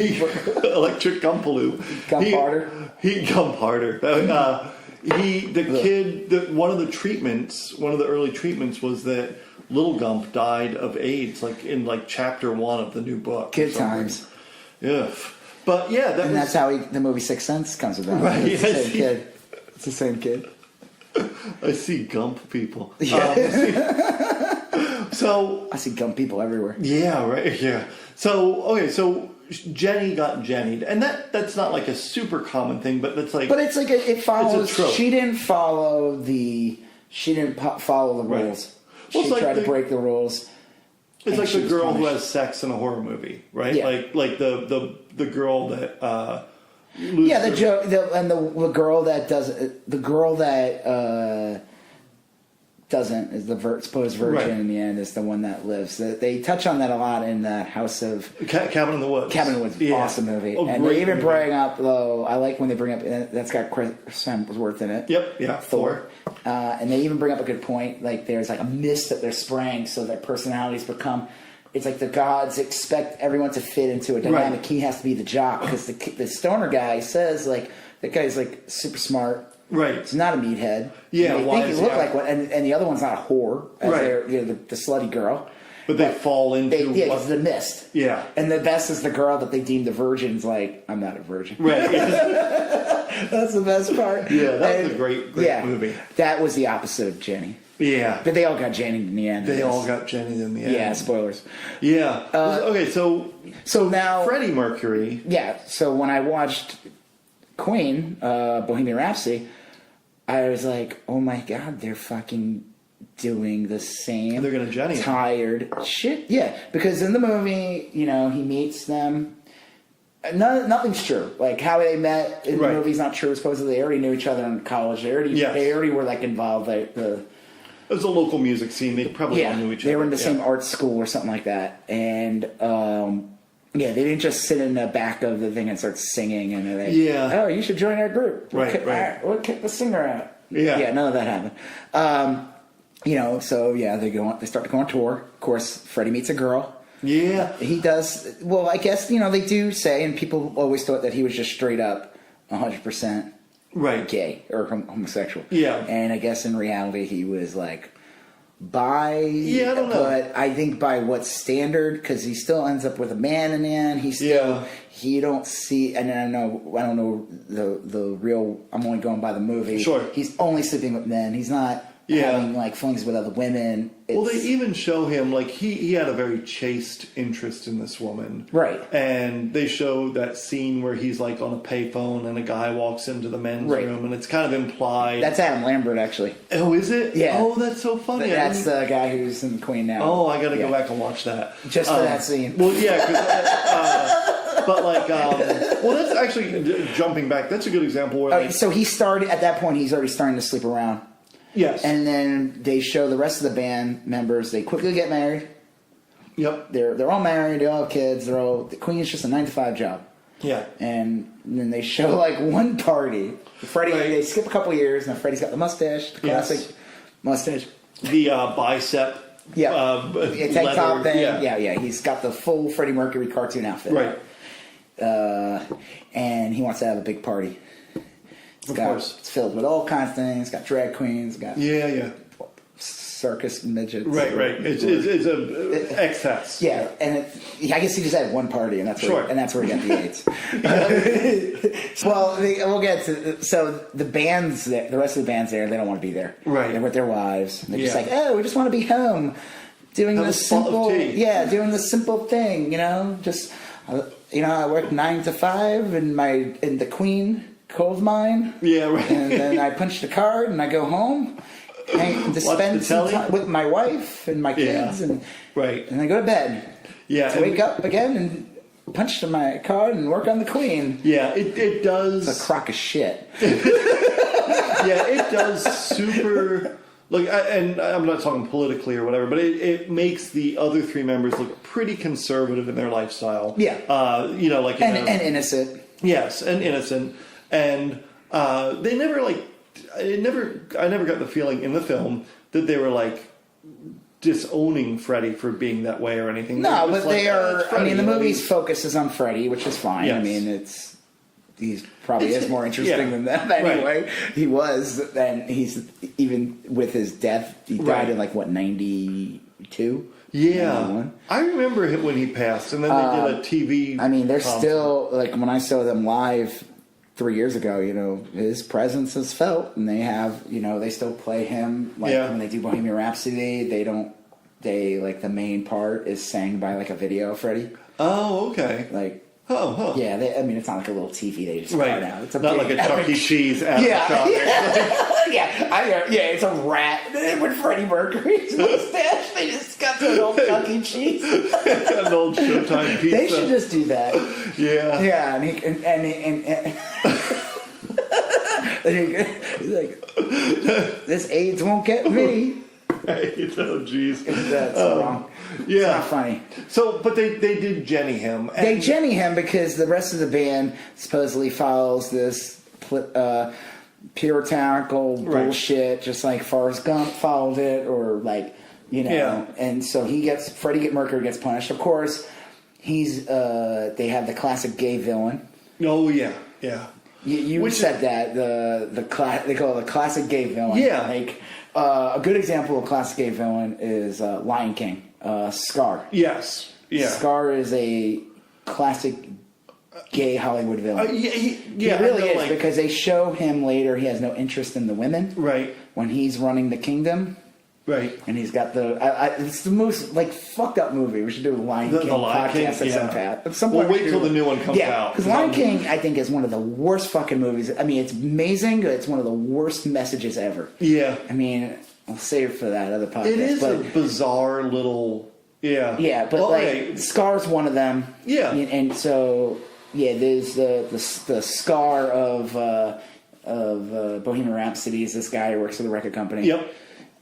Gumpaloo, Gump harder. He Gump harder. One of the early treatments was that Little Gump died of AIDS, like in chapter 1 of the new book. Good times. Yeah, but yeah, that's how the movie Sixth Sense comes about. Right, it's the same kid. It's the same kid. I see Gump people. Yeah. So I see Gump people everywhere. Yeah, right. Yeah. So Jenny got Jennied, and that's not like a super common thing, but it's like. But it's like it follows. It's a trope. She didn't follow the rules. Well, she tried to break the rules. It's like the girl who has sex in a horror movie, right? Yeah. Like the girl that the girl that doesn't is the supposed virgin in the end is the one that lives. They touch on that a lot in the House of Cabin in the Woods. Cabin in the Woods, awesome movie, and they even bring up though. I like when they bring up that's got Chris Hemsworth in it. Yep, yeah, Thor. And they even bring up a good point. Like there's like a mist that they're spraying, so their personalities become. It's like the gods expect everyone to fit into a dynamic. Right. He has to be the jock because the stoner guy says like that guy's like super smart. Right. He's not a meathead. Yeah. They think he look like one, and the other one's not a whore. Right. The slutty girl. But they fall into it's the mist. Yeah. And the best is the girl that they deem the virgin's like, I'm not a virgin. Right. That's the best part. Yeah, that was a great movie. That was the opposite of Jenny. Yeah. But they all got Jenny in the end. They all got Jenny in the end. Yeah, spoilers. Yeah. Okay, so now Freddie Mercury. Yeah, so when I watched Queen, Bohemian Rhapsody, I was like, oh my god, they're fucking doing the same. They're gonna Jenny tired shit. Yeah, because in the movie, he meets them. Nothing's true. Like how they met in the movie's not true. Supposedly they already knew each other in college. They already were like involved. It was a local music scene. They probably all knew each other. They were in the same art school or something like that. And they didn't just sit in the back of the thing and start singing. And they're like, oh, you should join our group. We'll kick the singer out. Yeah, none of that happened. They start to go on tour. Of course, Freddie meets a girl. Yeah. He does. Well, I guess, they do say, and people always thought that he was just straight up 100% gay or homosexual. Yeah. And I guess in reality he was like bi. Yeah, I don't know. But I think by what standard, because he still ends up with a man in the end. He don't see, and I don't know the real, I'm only going by the movie. Sure. He's only sleeping with men. He's not having like flings with other women. Well, they even show him like he had a very chaste interest in this woman, right? And they show that scene where he's like on a payphone and a guy walks into the men's room, and it's kind of implied. That's Adam Lambert, actually. Oh, is it? Yeah. Oh, that's so funny. That's the guy who's in Queen now. Oh, I got to go back and watch that just for that scene. Well, yeah, but like, well, that's actually jumping back. That's a good example. Where so he started at that point. He's already starting to sleep around. Yes. And then they show the rest of the band members. They quickly get married. Yep. They're all married. They all have kids. The Queen is just a 9-to-5 job. Yeah. And then they show like one party. Freddie, they skip a couple years, and Freddie's got the mustache, the classic mustache. The bicep. Yeah. Tank leather, top thing. Yeah. He's got the full Freddie Mercury cartoon outfit. Right. And he wants to have a big party. Of course. It's filled with all kinds of things. It's got drag queens. Got circus midgets. Right. It's a excess. Yeah, and I guess he just had one party, and that's where he got the AIDS. Well, we'll get to the bands. The rest of the bands there, they don't want to be there. Right, they're with their wives. They're just like, oh, we just want to be home, doing this simple, doing this simple thing. Just I work 9 to 5 in the Queen coal mine. Yeah, right. And then I punch the card and I go home. And to spend some time with my wife and my kids, and I go to bed. Yeah, to wake up again and punch my card and work on the Queen. Yeah, it does. It's a crock of shit. Yeah, it does super. Look, and I'm not talking politically or whatever, but it makes the other three members look pretty conservative in their lifestyle. Yeah, and innocent. Yes, and innocent, and they never I never got the feeling in the film that they were like disowning Freddie for being that way or anything. No, but they are. Freddie, the movie's focus is on Freddie, which is fine. Yes. I mean, he's probably is more interesting than them anyway. Right. He was, and he's even with his death. He died in 92. Yeah, 91. I remember him when he passed, and then they did a TV. I mean, they're still when I saw them live 3 years ago, his presence is felt, and they have, they still play him when they do Bohemian Rhapsody. The main part is sang by a video of Freddie. Oh, okay. Yeah, it's not like a little TV they just start out. It's not like a Chuck E. Cheese shot. It's a rat with Freddie Mercury's mustache. They just got to an old Chuck E. Cheese. An old Showtime pizza. They should just do that. Yeah. Yeah, and he's like, this AIDS won't get me. Oh, jeez. That's wrong. Yeah. It's not funny. So, but they did Jenny him. They Jenny him because the rest of the band supposedly follows this puritanical bullshit, just like Forrest Gump followed it, or and so Freddie Mercury gets punished. Of course, they have the classic gay villain. Oh, yeah. You said that they call it the classic gay villain. Yeah. A good example of classic gay villain is Lion King, Scar. Yes. Yeah. Scar is a classic gay Hollywood villain. He really is, because they show him later he has no interest in the women. Right. When he's running the kingdom. Right. And he's got it's the most fucked up movie. We should do a Lion King podcast at some point. We'll wait till the new one comes out. Because Lion King, I think, is one of the worst fucking movies. I mean, it's amazing, but it's one of the worst messages ever. Yeah. I mean, I'll save it for that other podcast. It is a bizarre little... Yeah. Yeah, but Scar's one of them. Yeah. And so, there's the Scar of Bohemian Rhapsody is this guy who works for the record company. Yep.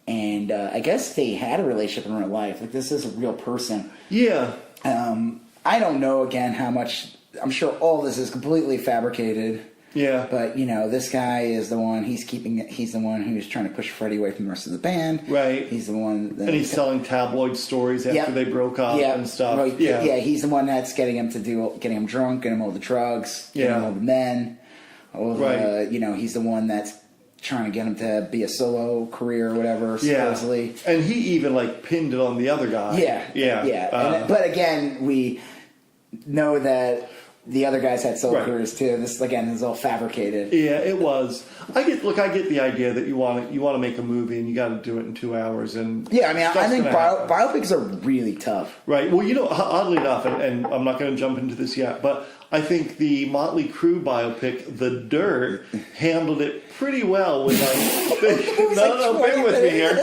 And I guess they had a relationship in real life. This is a real person. Yeah. I don't know, again, how much... I'm sure all this is completely fabricated. Yeah. But, this guy is the one... He's the one who's trying to push Freddie away from the rest of the band. Right. He's the one... And he's selling tabloid stories after they broke up and stuff. Right. Yeah, he's the one that's getting him drunk, getting him all the drugs, getting him all the men. He's the one that's trying to get him to be a solo career or whatever, supposedly. And he even pinned it on the other guy. Yeah. But again, we know that the other guys had solo careers too. This again is all fabricated. Yeah, it was. I get the idea that you want to make a movie and you got to do it in 2 hours. And I think biopics are really tough. Right. Well, oddly enough, and I'm not going to jump into this yet, but I think the Motley Crue biopic, The Dirt, handled it pretty well with bear with me here.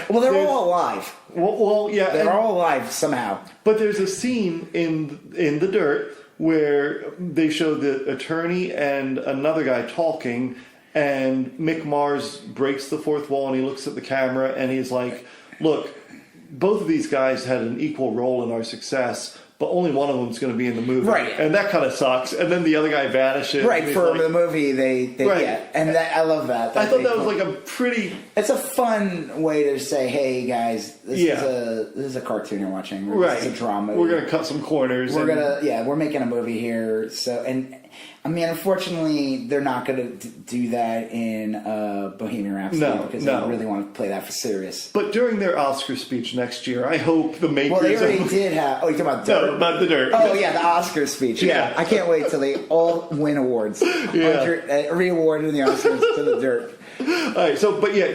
They're all alive. Well, yeah. They're all alive somehow. But there's a scene in The Dirt where they show the attorney and another guy talking, and Mick Mars breaks the fourth wall and he looks at the camera and he's like, look, both of these guys had an equal role in our success, but only one of them's going to be in the movie. Right. And that kind of sucks. And then the other guy vanishes. Right, for the movie, they yeah. And that, I love that. I thought that was like a pretty... It's a fun way to say, hey, guys, this is a cartoon you're watching. This is a drama. We're going to cut some corners. We're making a movie here. So, and I mean, unfortunately, they're not going to do that in Bohemian Rhapsody because they really want to play that for serious. But during their Oscar speech next year, I hope the makers... Well, they already did have... Oh, you're talking about Dirt? No, about the Dirt. Oh, yeah, the Oscar speech. Yeah. I can't wait till they all win awards. Re-awarded in the Oscars to the Dirt. All right, so, but yeah,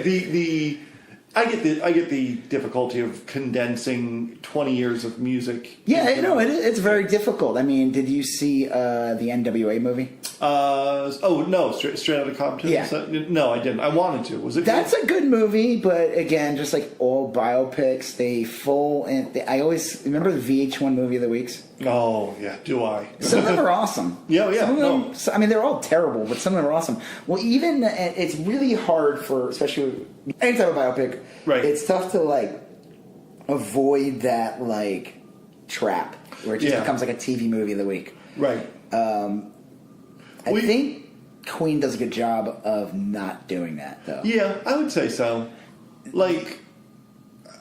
I get the difficulty of condensing 20 years of music. Yeah, it's very difficult. I mean, did you see the NWA movie? No, Straight Outta Compton. Yeah. No, I didn't. I wanted to. Was it? That's a good movie, but again, just like all biopics, I always remember the VH1 movie of the weeks. Oh yeah, do I? Some of them are awesome. Yeah. Some of them, I mean, they're all terrible, but some of them are awesome. Well, even it's really hard for, especially any type of biopic. Right. It's tough to like avoid that like trap where it just becomes like a TV movie of the week. Right. I think Queen does a good job of not doing that, though. Yeah, I would say so.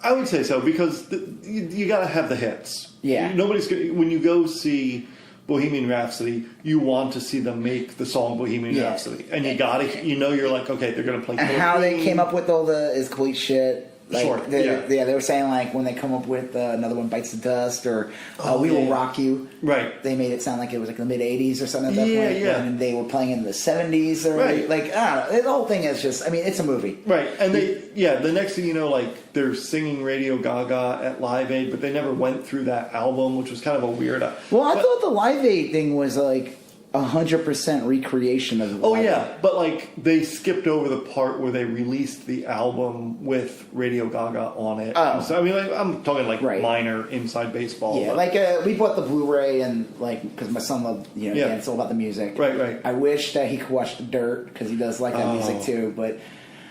I would say so because you got to have the hits. Yeah. Nobody's gonna, when you go see Bohemian Rhapsody, you want to see them make the song Bohemian Rhapsody, and you're like, okay, they're gonna play. And how they came up with all is complete shit. Like, they were saying like when they come up with another one bites the dust or We Will Rock You. Right. They made it sound like it was like the mid '80s or something at that point. Yeah. And they were playing in the '70s or like I don't know. The whole thing is just. I mean, it's a movie. Right. And the next thing you know, like they're singing Radio Gaga at Live Aid, but they never went through that album, which was kind of a weird. Well, I thought the Live Aid thing was like 100% recreation of the Live Aid. But like they skipped over the part where they released the album with Radio Gaga on it. Oh. So I mean, like, I'm talking like minor inside baseball. Yeah, like we bought the Blu-ray and like because my son loved it's all about the music. Right. I wish that he could watch the Dirt because he does like that music too, but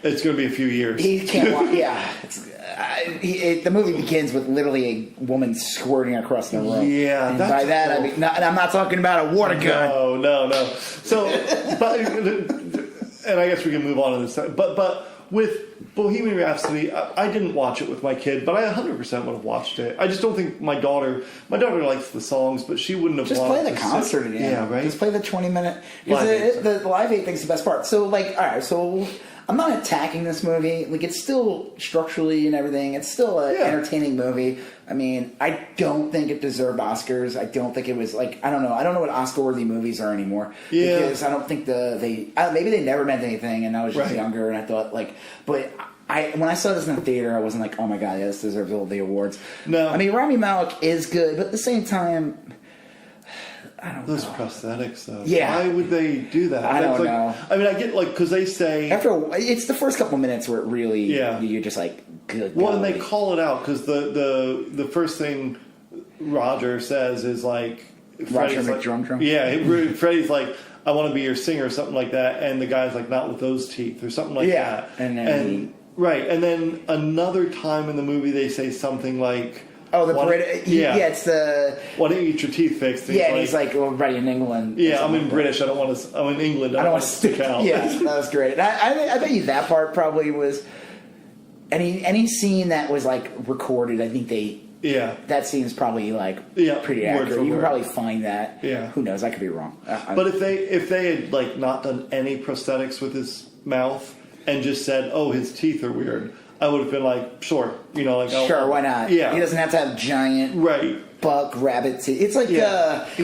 it's going to be a few years. He can't watch. Yeah, the movie begins with literally a woman squirting across the room. Yeah, and by that I mean, and I'm not talking about a water gun. No. So, but and I guess we can move on to this. But with Bohemian Rhapsody, I didn't watch it with my kid, but I 100% would have watched it. I just don't think my daughter likes the songs, but she wouldn't have. Just play the concert again. Yeah, right. Just play the 20-minute. Because the Live Aid thing's the best part. So like, all right, so. I'm not attacking this movie. Like, it's still structurally and everything. It's still an entertaining movie. I mean, I don't think it deserved Oscars. I don't think it was, like, I don't know. I don't know what Oscar-worthy movies are anymore. Yeah. Because I don't think maybe they never meant anything, and I was just younger, and I thought, like, but when I saw this in the theater, I wasn't like, oh my God, this deserves all the awards. No. I mean, Rami Malek is good, but at the same time, I don't know. Those prosthetics, though. Yeah. Why would they do that? I don't know. I mean, I get, like, because they say... It's the first couple minutes where it really... Yeah. You're just like, good Well, and they call it out, because the first thing Roger says is, like... Roger McDrum. Yeah, Freddie's like, I want to be your singer, or something like that, and the guy's like, not with those teeth, or something like that. And then... Right, and then another time in the movie they say something like... Oh, the British. Yeah, it's the. Why don't you get your teeth fixed? And he's like, well, right in England. Yeah, I'm in British. I don't want to. I'm in England. I don't want to stick out. Yeah, that was great. And I bet you that part probably was. Any scene that was like recorded, I think they. Yeah. That scene is probably like pretty accurate. You can probably find that. Yeah. Who knows? I could be wrong. But if they had like not done any prosthetics with his mouth and just said, oh, his teeth are weird, I would have been like, sure, sure, why not? Yeah, he doesn't have to have giant buck rabbit teeth. It's like he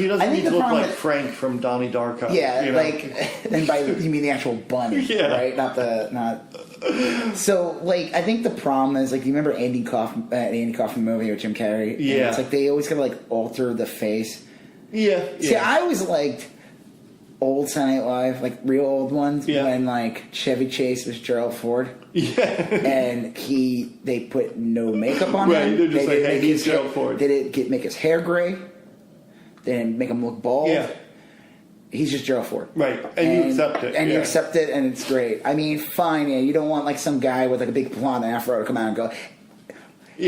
doesn't need to look like Frank from Donnie Darko. Yeah, and by you mean the actual bunny, right? Not. So like, I think the problem is like, you remember Andy Kaufman movie with Jim Carrey? Yeah, and it's like they always gotta like alter the face. Yeah. See, I always liked old Saturday Night Live, like real old ones, when like Chevy Chase was Gerald Ford. Yeah. And they put no makeup on him. Right, they're just like, hey, he's Gerald Ford. They didn't make his hair gray. They didn't make him look bald. Yeah. He's just Gerald Ford. Right. And you accept it. And you accept it, and it's great. I mean, fine, you don't want like some guy with like a big blonde afro to come out and go,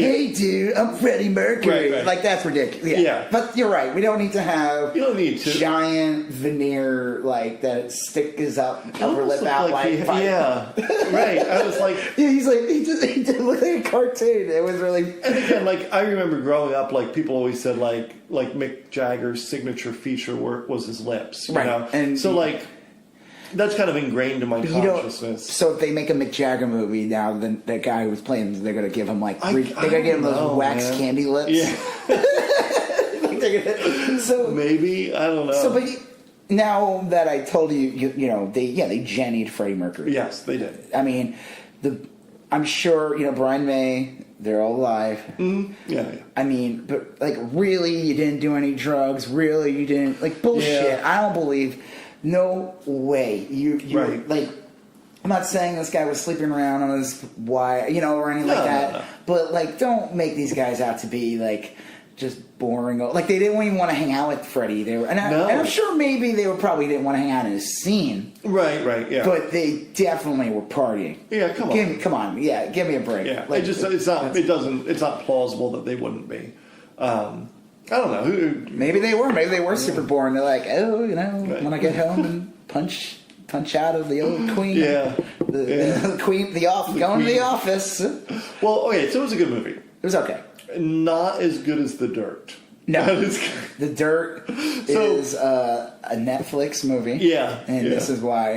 hey, dude, I'm Freddie Mercury. Right. Like, that's ridiculous. Yeah. But you're right. We don't need to have You don't need to. giant veneer, like, that sticks up, upper lip out. Yeah. Right. I was like... Yeah, he did look like a cartoon. It was really... And again, like, I remember growing up, like, people always said, like Mick Jagger's signature feature work was his lips. You know? And so, like... That's kind of ingrained in my consciousness. So if they make a Mick Jagger movie now, then the guy who's playing, they're gonna give him they're gonna give him those wax candy lips. Yeah. So maybe I don't know. So, but now that I told you, they Jennied Freddie Mercury. Yes, they did. I mean, I'm sure Brian May. They're all alive. Mm-hmm. Yeah. I mean, but like, really, you didn't do any drugs. Really, you didn't bullshit. Yeah. I don't believe. No way. You right. Like, I'm not saying this guy was sleeping around on his wife, or anything like that. No. But like, don't make these guys out to be like just boring. Like, they didn't even want to hang out with Freddie. And I'm sure maybe they probably didn't want to hang out in his scene. Right. Yeah. But they definitely were partying. Yeah. Come on. Yeah. Give me a break. Yeah. Like, it's not plausible that they wouldn't be. I don't know. Maybe they were. Maybe they were super boring. They're like, when I get home and punch out of the old queen. Yeah. The queen, going to the office. Well, okay, so it was a good movie. It was okay. Not as good as The Dirt. No. The Dirt is a Netflix movie. Yeah. And this is why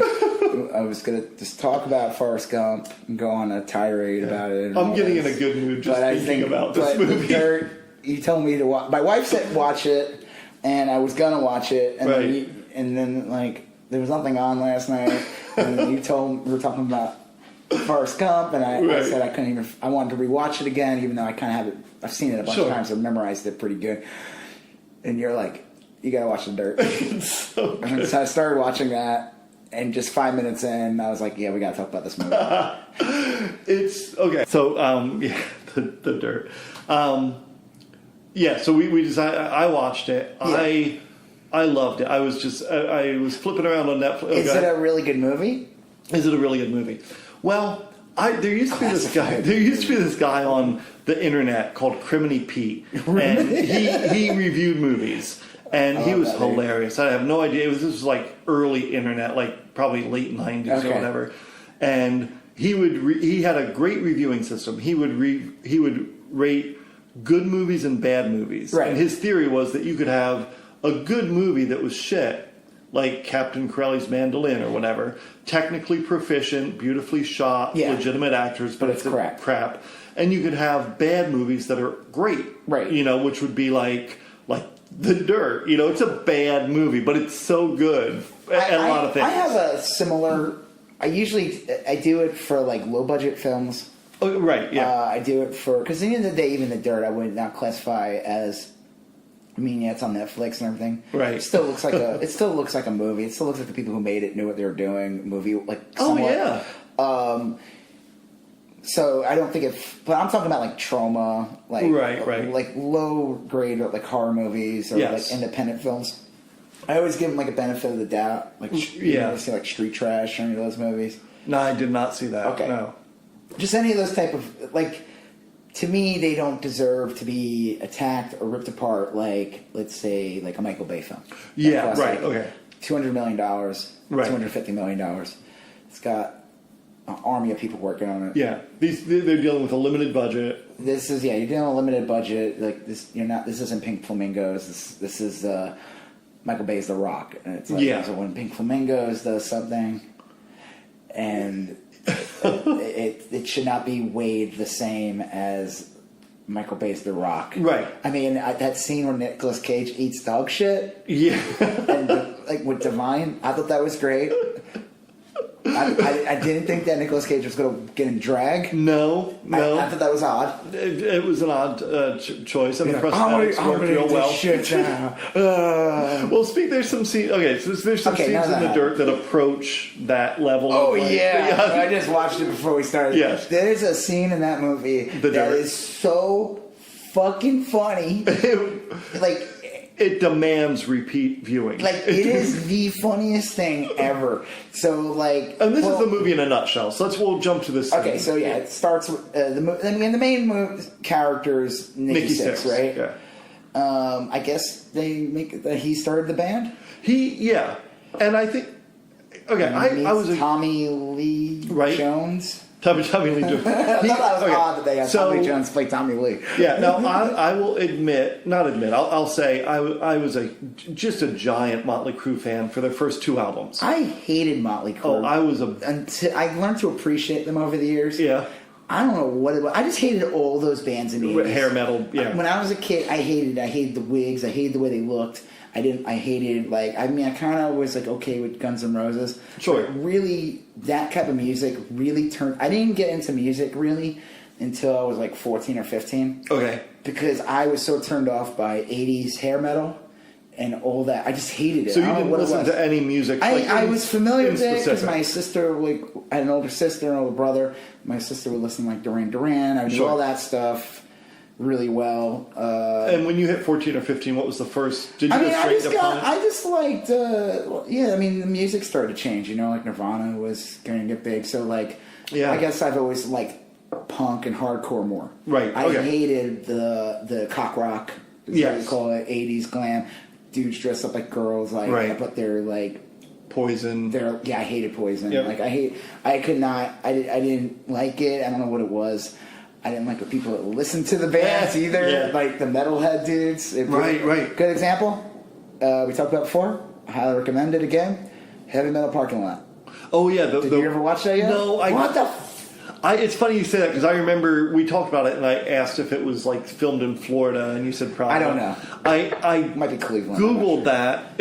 I was going to just talk about Forrest Gump and go on a tirade about it. I'm getting in a good mood just thinking about this movie. The Dirt, you told me to watch. My wife said watch it, and I was gonna watch it, and then like there was nothing on last night, and then we were talking about Forrest Gump, and I said I couldn't even. I wanted to rewatch it again, even though I kind of have it. I've seen it a bunch of times, I've memorized it pretty good. And you're like, you gotta watch The Dirt. So and so I started watching that. And just 5 minutes in, I was like, yeah, we got to talk about this movie. It's okay. So, the Dirt. So we decided. I watched it. Yeah. I loved it. I was flipping around on Netflix. Is it a really good movie? Is it a really good movie? Well, there used to be this guy. There used to be this guy on the internet called Criminy Pete, and he reviewed movies. And he was hilarious. I have no idea. This was like early internet, like probably late 90s or whatever. And he had a great reviewing system. He would rate good movies and bad movies. Right. And his theory was that you could have a good movie that was shit, like Captain Corelli's Mandolin or whatever, technically proficient, beautifully shot, legitimate actors, but it's crap. And you could have bad movies that are great. Right. Which would be like The Dirt. It's a bad movie, but it's so good at a lot of things. I have a similar. I do it for like low budget films. Oh, right. Yeah. I do it for because at the end of the day, even The Dirt, I would not classify as. I mean, it's on Netflix and everything. Right. It still looks like a. It still looks like a movie. It still looks like the people who made it knew what they were doing. Movie like. Somewhat. Oh yeah. So I don't think but I'm talking about like trauma, like like low grade like horror movies or like independent films. I always give them like a benefit of the doubt, like you ever see like Street Trash or any of those movies. No, I did not see that. Okay, no, just any of those type of like. To me, they don't deserve to be attacked or ripped apart like, let's say, like a Michael Bay film. Yeah, right. Like okay, $200 million, $250 million. It's got an army of people working on it. Yeah, they're dealing with a limited budget. This is you're dealing with a limited budget. Like this, This isn't Pink Flamingos. This is Michael Bay's The Rock, and it's like so when Pink Flamingos does something, and it should not be weighed the same as Michael Bay's The Rock. Right. I mean, that scene where Nicolas Cage eats dog shit. Yeah. And with Divine, I thought that was great. I didn't think that Nicolas Cage was going to get in drag. No. I thought that was odd. It was an odd choice. I mean, prosthetics work real well. Shit now. Well, there's some scenes. Okay, so there's some scenes in The Dirt that approach that level. Oh yeah, I just watched it before we started. Yes, there's a scene in that movie that is so fucking funny. Like. it demands repeat viewing. Like, it is the funniest thing ever. So, like... And this is the movie in a nutshell. So we'll jump to this. Okay, so yeah, it starts with... the main character is Nikki Sixx, right? Yeah. I guess he started the band? Yeah. And I think... Okay, I was... Tommy Lee Jones? Tommy Lee Jones. I thought that was odd that they had Tommy Jones play Tommy Lee. Yeah, now I will I'll say I was just a giant Motley Crue fan for their first 2 albums. I hated Motley Crue. Oh, I learned to appreciate them over the years. Yeah. I don't know what it was. I just hated all those bands in the 80s. Hair metal, yeah. When I was a kid, I hated the wigs. I hated the way they looked. I kind of was like okay with Guns N' Roses. Sure. But really, that type of music really turned... I didn't get into music really until I was like 14 or 15. Okay. Because I was so turned off by 80s hair metal and all that. I just hated it. So you didn't listen to any music? I was familiar with it because my sister, I had an older sister and an older brother. My sister would listen to like Duran Duran. I knew all that stuff really well. And when you hit 14 or 15, what was the first? Did you go straight to punk? I just liked, the music started to change, like Nirvana was going to get big. So, I guess I've always liked punk and hardcore more. Right, okay. I hated the cock rock, as you call it, 80s glam. Dudes dressed up like girls, but they're Poison. I hated Poison. Yep. I didn't like it. I don't know what it was. I didn't like the people that listened to the bands either, like the metalhead dudes. Right. Good example, we talked about before. I highly recommend it again. Heavy Metal Parking Lot. Oh yeah, did you ever watch that yet? No, it's funny you say that because I remember we talked about it and I asked if it was filmed in Florida and you said probably. I don't know. I might be Cleveland. Googled that.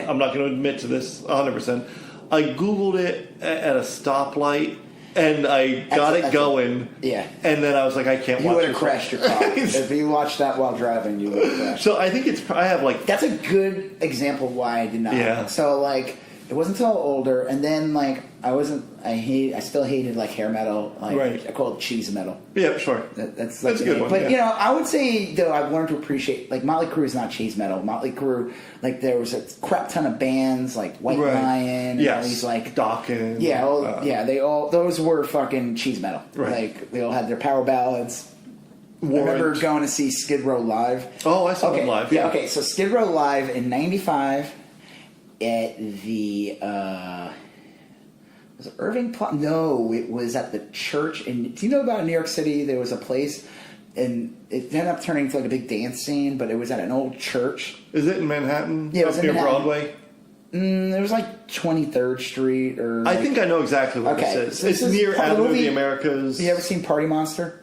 I'm not going to admit to this 100%. I Googled it at a stoplight. And I got it going. Yeah. And then I was like, I can't watch it. You would have crashed your car. If you watched that while driving, you would have crashed. So I think I have That's a good example of why I did not. Yeah. So, it wasn't until older, and then, I still hated, hair metal. Right. I call it cheese metal. Yeah, sure. That's a good one. But, I would say, though, I've learned to appreciate, Motley Crue is not cheese metal. Motley Crue, there was a crap ton of bands, White Lion, and all these, Dawkins. Yeah, those were fucking cheese metal. Right. They all had their power ballads. Warrant. I remember going to see Skid Row live. Oh, I saw them live. Yeah. Okay, so Skid Row live in '95 at the was it Irving Plaza? No, it was at the church. Do you know about New York City? There was a place, and it ended up turning into a big dance scene, but it was at an old church. Is it in Manhattan? Yeah, it was near in Manhattan. Broadway. It was 23rd Street, or I think I know exactly what this is. So it's near Avenue of the Americas. You ever seen Party Monster?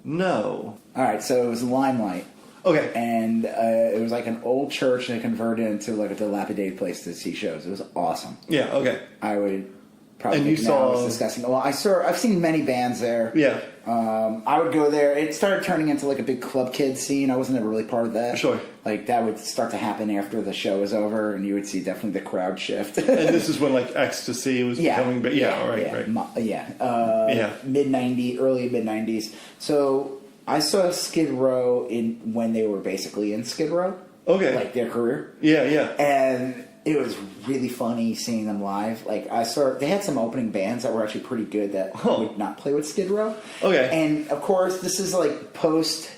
No. All right, so it was Limelight. Okay. And it was an old church, and it converted into a dilapidated place to see shows. It was awesome. Yeah. Okay. I would probably. And you saw? I was discussing. Well, I've seen many bands there. Yeah. I would go there. It started turning into a big club kid scene. I wasn't ever really part of that. Sure. That would start to happen after the show was over, and you would see definitely the crowd shift. And this is when Ecstasy was becoming big. Right. Mid '90s, early mid '90s. So. I saw Skid Row when they were basically in Skid Row. Okay. Their career. Yeah. And it was really funny seeing them live. They had some opening bands that were actually pretty good that would not play with Skid Row. Okay. And of course, this is post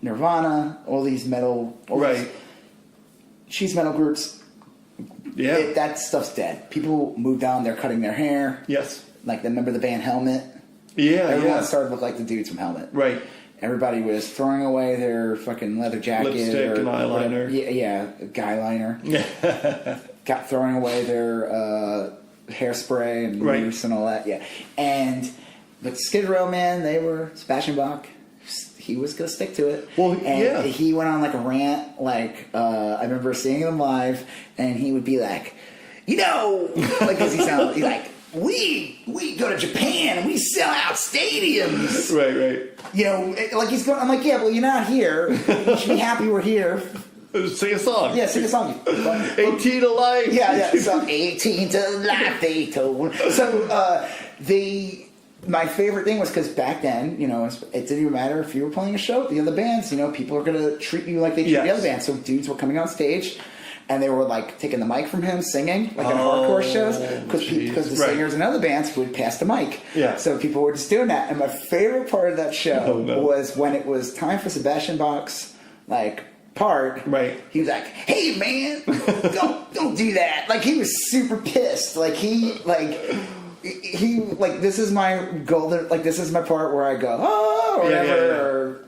Nirvana, all these metal, these cheese metal groups. Yeah. That stuff's dead. People moved on, they're cutting their hair. Yes. Remember the band Helmet? Yeah, Everyone started to look like the dudes from Helmet. Right. Everybody was throwing away their fucking leather jacket. Lipstick and eyeliner. Guy liner. Got throwing away their hairspray and mousse and all that. Yeah. But Skid Row, man, they were Sebastian Bach. He was going to stick to it. Well, he went on a rant. I remember seeing him live, and he would be like, as he sounded, he's like, we go to Japan and we sell out stadiums. Right. He's going. I'm like, yeah, well, you're not here. You should be happy we're here. Sing a song. Yeah, sing a song. 18 to life. Yeah. So 18 to life, they told. So my favorite thing was because back then, it didn't even matter if you were playing a show with the other bands. People are going to treat you like they treat the other bands. So dudes were coming on stage, and they were like taking the mic from him, singing like on hardcore shows, because the singers in other bands would pass the mic. Yeah. So people were just doing that. And my favorite part of that show was when it was time for Sebastian Bach's part. Right. He was like, "Hey man, don't do that." Like he was super pissed. He this is my golden, this is my part where I go, or whatever,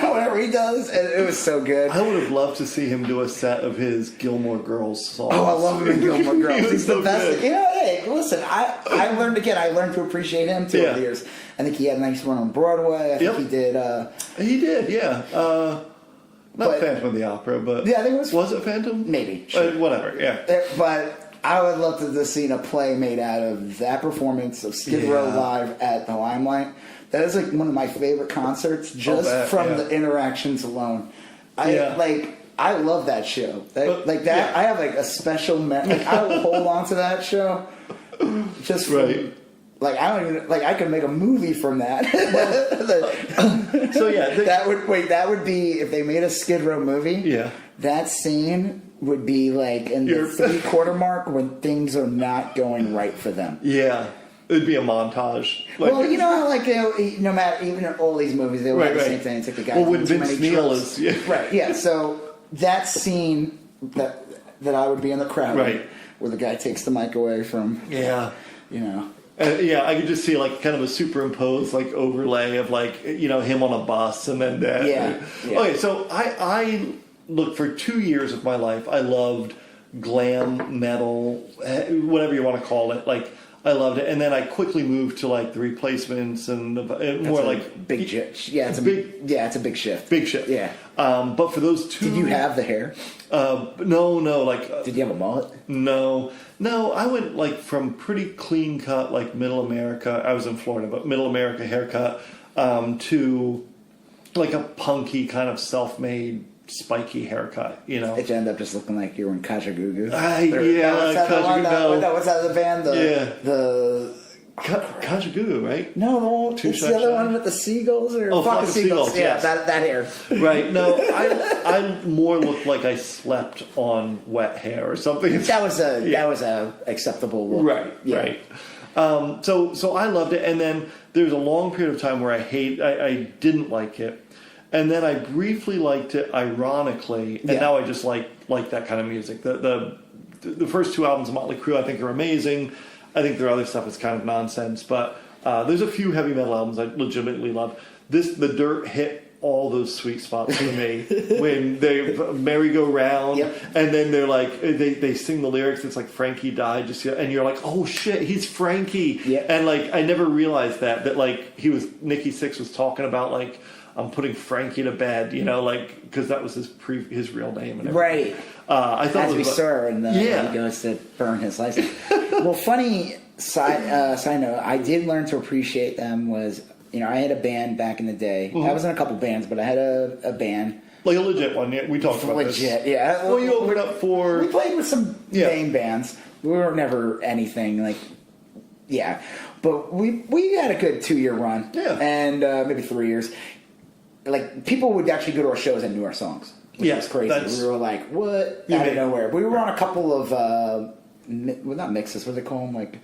or whatever he does, and it was so good. I would have loved to see him do a set of his Gilmore Girls songs. Oh, I love him in Gilmore Girls. He's the best. Good. Hey, listen, I learned to appreciate him too over the years. I think he had a nice run on Broadway. I think he did. He did, yeah. Not Phantom of the Opera, but yeah, I think it was. Was it Phantom? Maybe. Sure. Whatever. Yeah. But I would love to have seen a play made out of that performance of Skid Row live at the Limelight. That is one of my favorite concerts, just from the interactions alone. I love that show. I have a special. I will hold on to that show. Just from, I don't even I could make a movie from that. So yeah, that would be if they made a Skid Row movie. Yeah, that scene would be in the 3/4 mark when things are not going right for them. Yeah, it'd be a montage. Well, no matter even in all these movies, they would have the same thing. It's like the guy. Well, when Vince Neil is right, yeah. So that scene that I would be in the crowd, where the guy takes the mic away from, I could just see kind of a superimposed overlay of him on a bus and then that. Yeah. Okay, so I look, for 2 years of my life, I loved glam metal, whatever you want to call it. I loved it, and then I quickly moved to the Replacements and more big shift. Yeah, it's a big shift. Big shift. Yeah. But for those two, did you have the hair? No. Did you have a mullet? No. I went from pretty clean cut, Middle America. I was in Florida, but Middle America haircut to a punky kind of self-made spiky haircut, Did you end up just looking like you were in Kajagoogoo? What's that the band? The Kajagoogoo, right? No, it's the other one with the seagulls or Flock of Seagulls. Yeah, that hair. Right. No, I more looked like I slept on wet hair or something. That was a acceptable look. Right. Yeah. Right. So I loved it, and then there was a long period of time where I didn't like it. And then I briefly liked it, ironically, and now I just like that kind of music. The first two albums of Motley Crue, I think, are amazing. I think their other stuff is kind of nonsense, but there's a few heavy metal albums I legitimately love. The Dirt hit all those sweet spots for me when they merry-go-round, and then they're they sing the lyrics. It's Frankie died, and you're oh shit, he's Frankie. And I never realized that he was Nikki Sixx was talking about I'm putting Frankie to bed, because that was his real name. And everything. Right. I thought as we saw in the he goes to burn his license. Well, funny side note, I did learn to appreciate them was, I had a band back in the day. I was in a couple bands, but I had a band. A legit one. Yeah, we talked about this. Legit, yeah. Well, you opened up for... We played with some name bands. We were never anything but we had a good 2-year run. Yeah. And maybe 3 years. People would actually go to our shows and knew our songs. Which was crazy. We were what? Out of nowhere. But we were on a couple of, not mixes, what do they call them? It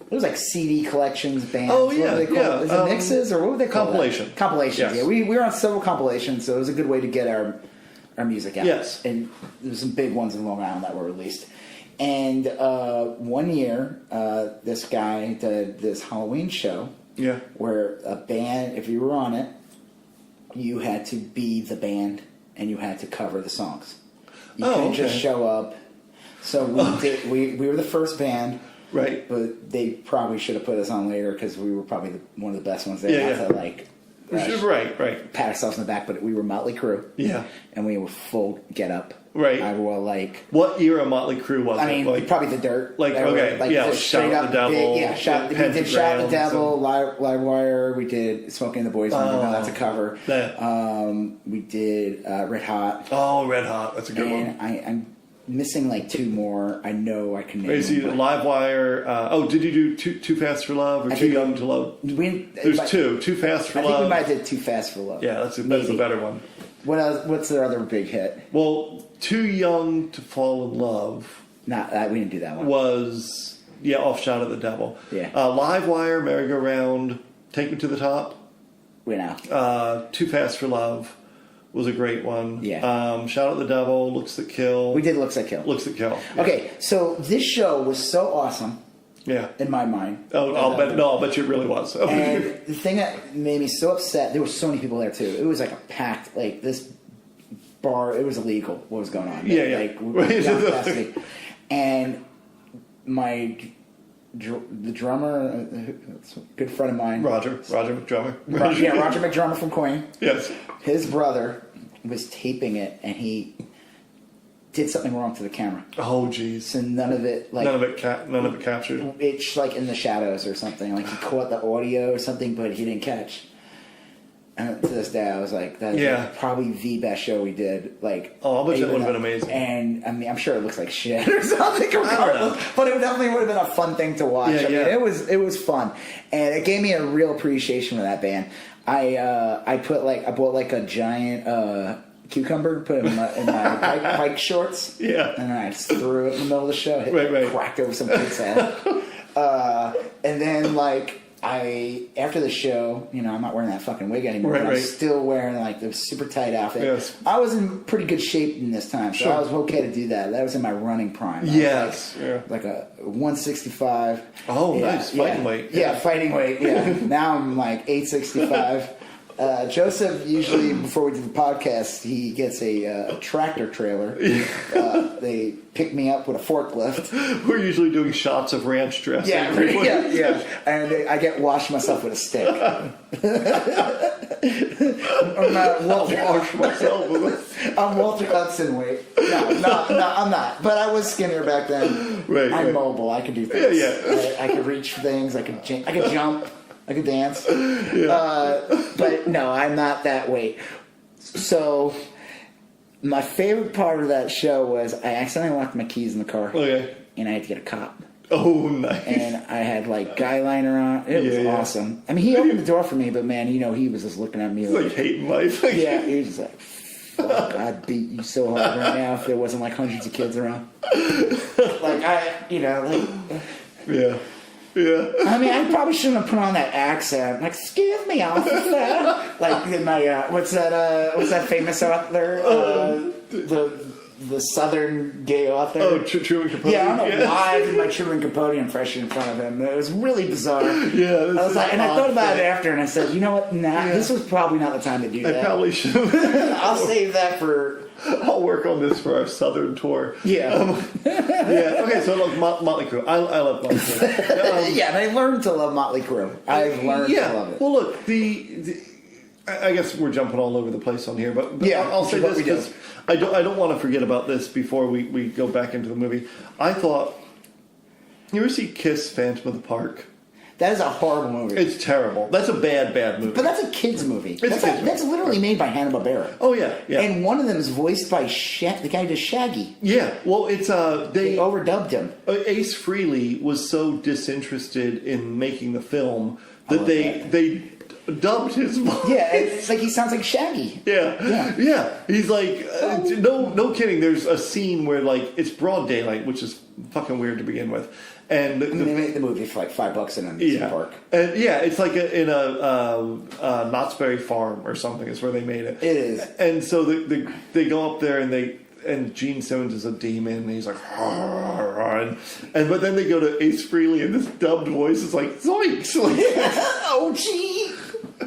was CD collections, bands. Oh, yeah. What do they call it? Is it mixes, or what would they call it? Compilations, yeah. We were on several compilations, so it was a good way to get our music out. Yes. And there's some big ones in Long Island that were released. And 1 year, this guy did this Halloween show. Yeah. Where a band, if you were on it, you had to be the band and you had to cover the songs. You couldn't just show up. So we were the first band. Right. But they probably should have put us on later because we were probably one of the best ones there. Right. Pat ourselves in the back, but we were Motley Crue. Yeah. And we were full get up. Right. I wore what era Motley Crue was it? Probably the Dirt. Shout at the Devil. We did Shout at the Devil, Live Wire. We did Smoking the Boys. That's a cover. Yeah. We did Red Hot. Oh, Red Hot. That's a good one. missing like 2 more. I know I can name Is he them, but Livewire? Did you do Too Fast for Love or Too Young to Love? There's two. Too Fast for Love. I think we might have did Too Fast for Love. Yeah, that's a better one. What else? What's their other big hit? Well, Too Young to Fall in Love. Not we didn't do that one. Was Off Shot at the Devil. Yeah. Livewire, Merry Go Round, Take Me to the Top. We know. Too Fast for Love was a great one. Yeah. Shout at the Devil, Looks That Kill. We did Looks That Kill. Looks That Kill. Yeah. Okay, so this show was so awesome. Yeah. In my mind. I'll bet you it really was. And the thing that made me so upset, there were so many people there too. It was like a packed, like this bar, it was illegal what was going on. Like, right. And the drummer, a good friend of mine. Roger McDrummer. Roger McDrummer from Queen. Yes. His brother was taping it and he did something wrong to the camera. Oh, jeez. So none of it captured. It's like in the shadows or something. Like he caught the audio or something, but he didn't catch. And to this day, I was like, "That's like probably the best show we did." Like, I bet that would have been amazing. And I mean, I'm sure it looks like shit or something, but it definitely would have been a fun thing to watch. I mean, it was fun, and it gave me a real appreciation for that band. I bought like a giant cucumber, put it in my bike shorts, and I just threw it in the middle of the show, cracked over some kid's head, and then like. After the show, I'm not wearing that fucking wig anymore. But I'm still wearing like the super tight outfit. Yes. I was in pretty good shape in this time, so I was okay to do that. That was in my running prime. Yes. Like a 165. Oh, nice. Fighting weight. Yeah, fighting weight. Yeah. Now I'm like 865. Joseph, usually before we do the podcast, he gets a tractor trailer. They pick me up with a forklift. We're usually doing shots of ranch dressing. Yeah. And I get washed myself with a stick. I'm Walter Hudson weight. No, I'm not. But I was skinnier back then. I'm mobile. I can do things. Yeah. I could reach things. I could jump. I could dance. But no, I'm not that weight. So my favorite part of that show was I accidentally locked my keys in the car. Okay. And I had to get a cop. Oh, nice. And I had like guy liner on. It was awesome. I mean, he opened the door for me, but man, he was just looking at me like hating life. Yeah, he was just like, fuck, I'd beat you so hard right now if there wasn't like hundreds of kids around. Yeah. I mean, I probably shouldn't have put on that accent. Like, excuse me, officer. Like in my what's that famous author? The Southern gay author. Oh, Truman Capote. Yeah, I don't know why I did my Truman Capote impression in front of him. It was really bizarre. Yeah, I was like, and I thought about it after, and I said, you know what? This was probably not the time to do that. I probably should. I'll save that for. I'll work on this for our Southern tour. Yeah. Okay, so look, Motley Crue. I love Motley Crue. Yeah, and I learned to love Motley Crue. I've learned to love it. Well, look, I guess we're jumping all over the place on here, but I'll say this because I don't want to forget about this before we go back into the movie. I thought, you ever see Kiss Phantom of the Park? That is a horrible movie. It's terrible. That's a bad movie. But that's a kid's movie. That's literally made by Hanna-Barbera. Oh, yeah. And one of them is voiced by the guy who does Shaggy. Yeah. Well, it's they overdubbed him. Ace Frehley was so disinterested in making the film that they dubbed his voice. Yeah, it's like he sounds like Shaggy. Yeah. He's like, no kidding. There's a scene where like it's broad daylight, which is fucking weird to begin with. And they made the movie for like $5 in an amusement park. And it's like in a Knott's Berry Farm or something. Is where they made it. It is. And so they go up there and Gene Simmons is a demon and he's like, but then they go to Ace Frehley and this dubbed voice is like, zoinks! Like, oh, gee!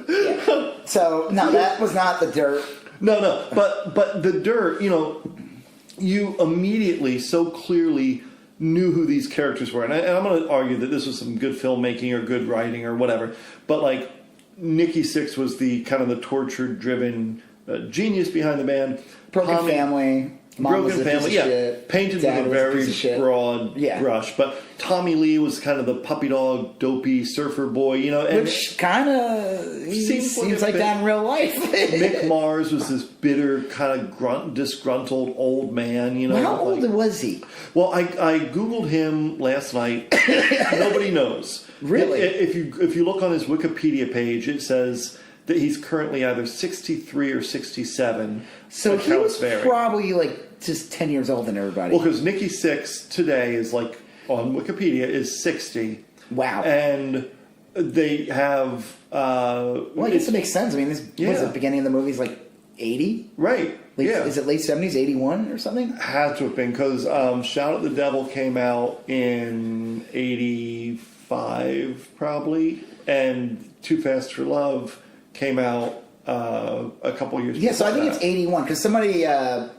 Yeah. So no, that was not The Dirt. No, but The Dirt, you immediately so clearly knew who these characters were, and I'm going to argue that this was some good filmmaking or good writing or whatever. But like Nikki Sixx was the kind of the torture-driven genius behind the band. Broken family. Mom was broken a piece family, of yeah, shit. painted Dad with a was a piece of very shit. broad Yeah. brush. But Tommy Lee was kind of the puppy dog, dopey surfer boy, you know, and Which kind of seems like that in real life. Mick Mars was this bitter, kind of disgruntled old man, you know. Well, how old was he? Well, I googled him last night. Nobody knows. Really? If you look on his Wikipedia page, it says that he's currently either 63 or 67. So he was vary. probably like just 10 years older than everybody. Well, because Nikki Sixx today is like on Wikipedia is 60. Wow. And they have. Well, I guess it makes sense. I mean, this was the beginning of the movie's like 80? Right. Is it late 70s, 81 or something? Had to have been because Shout at the Devil came out in 85 probably, and Too Fast for Love came out a couple years before. Yeah, so I think it's 81 because somebody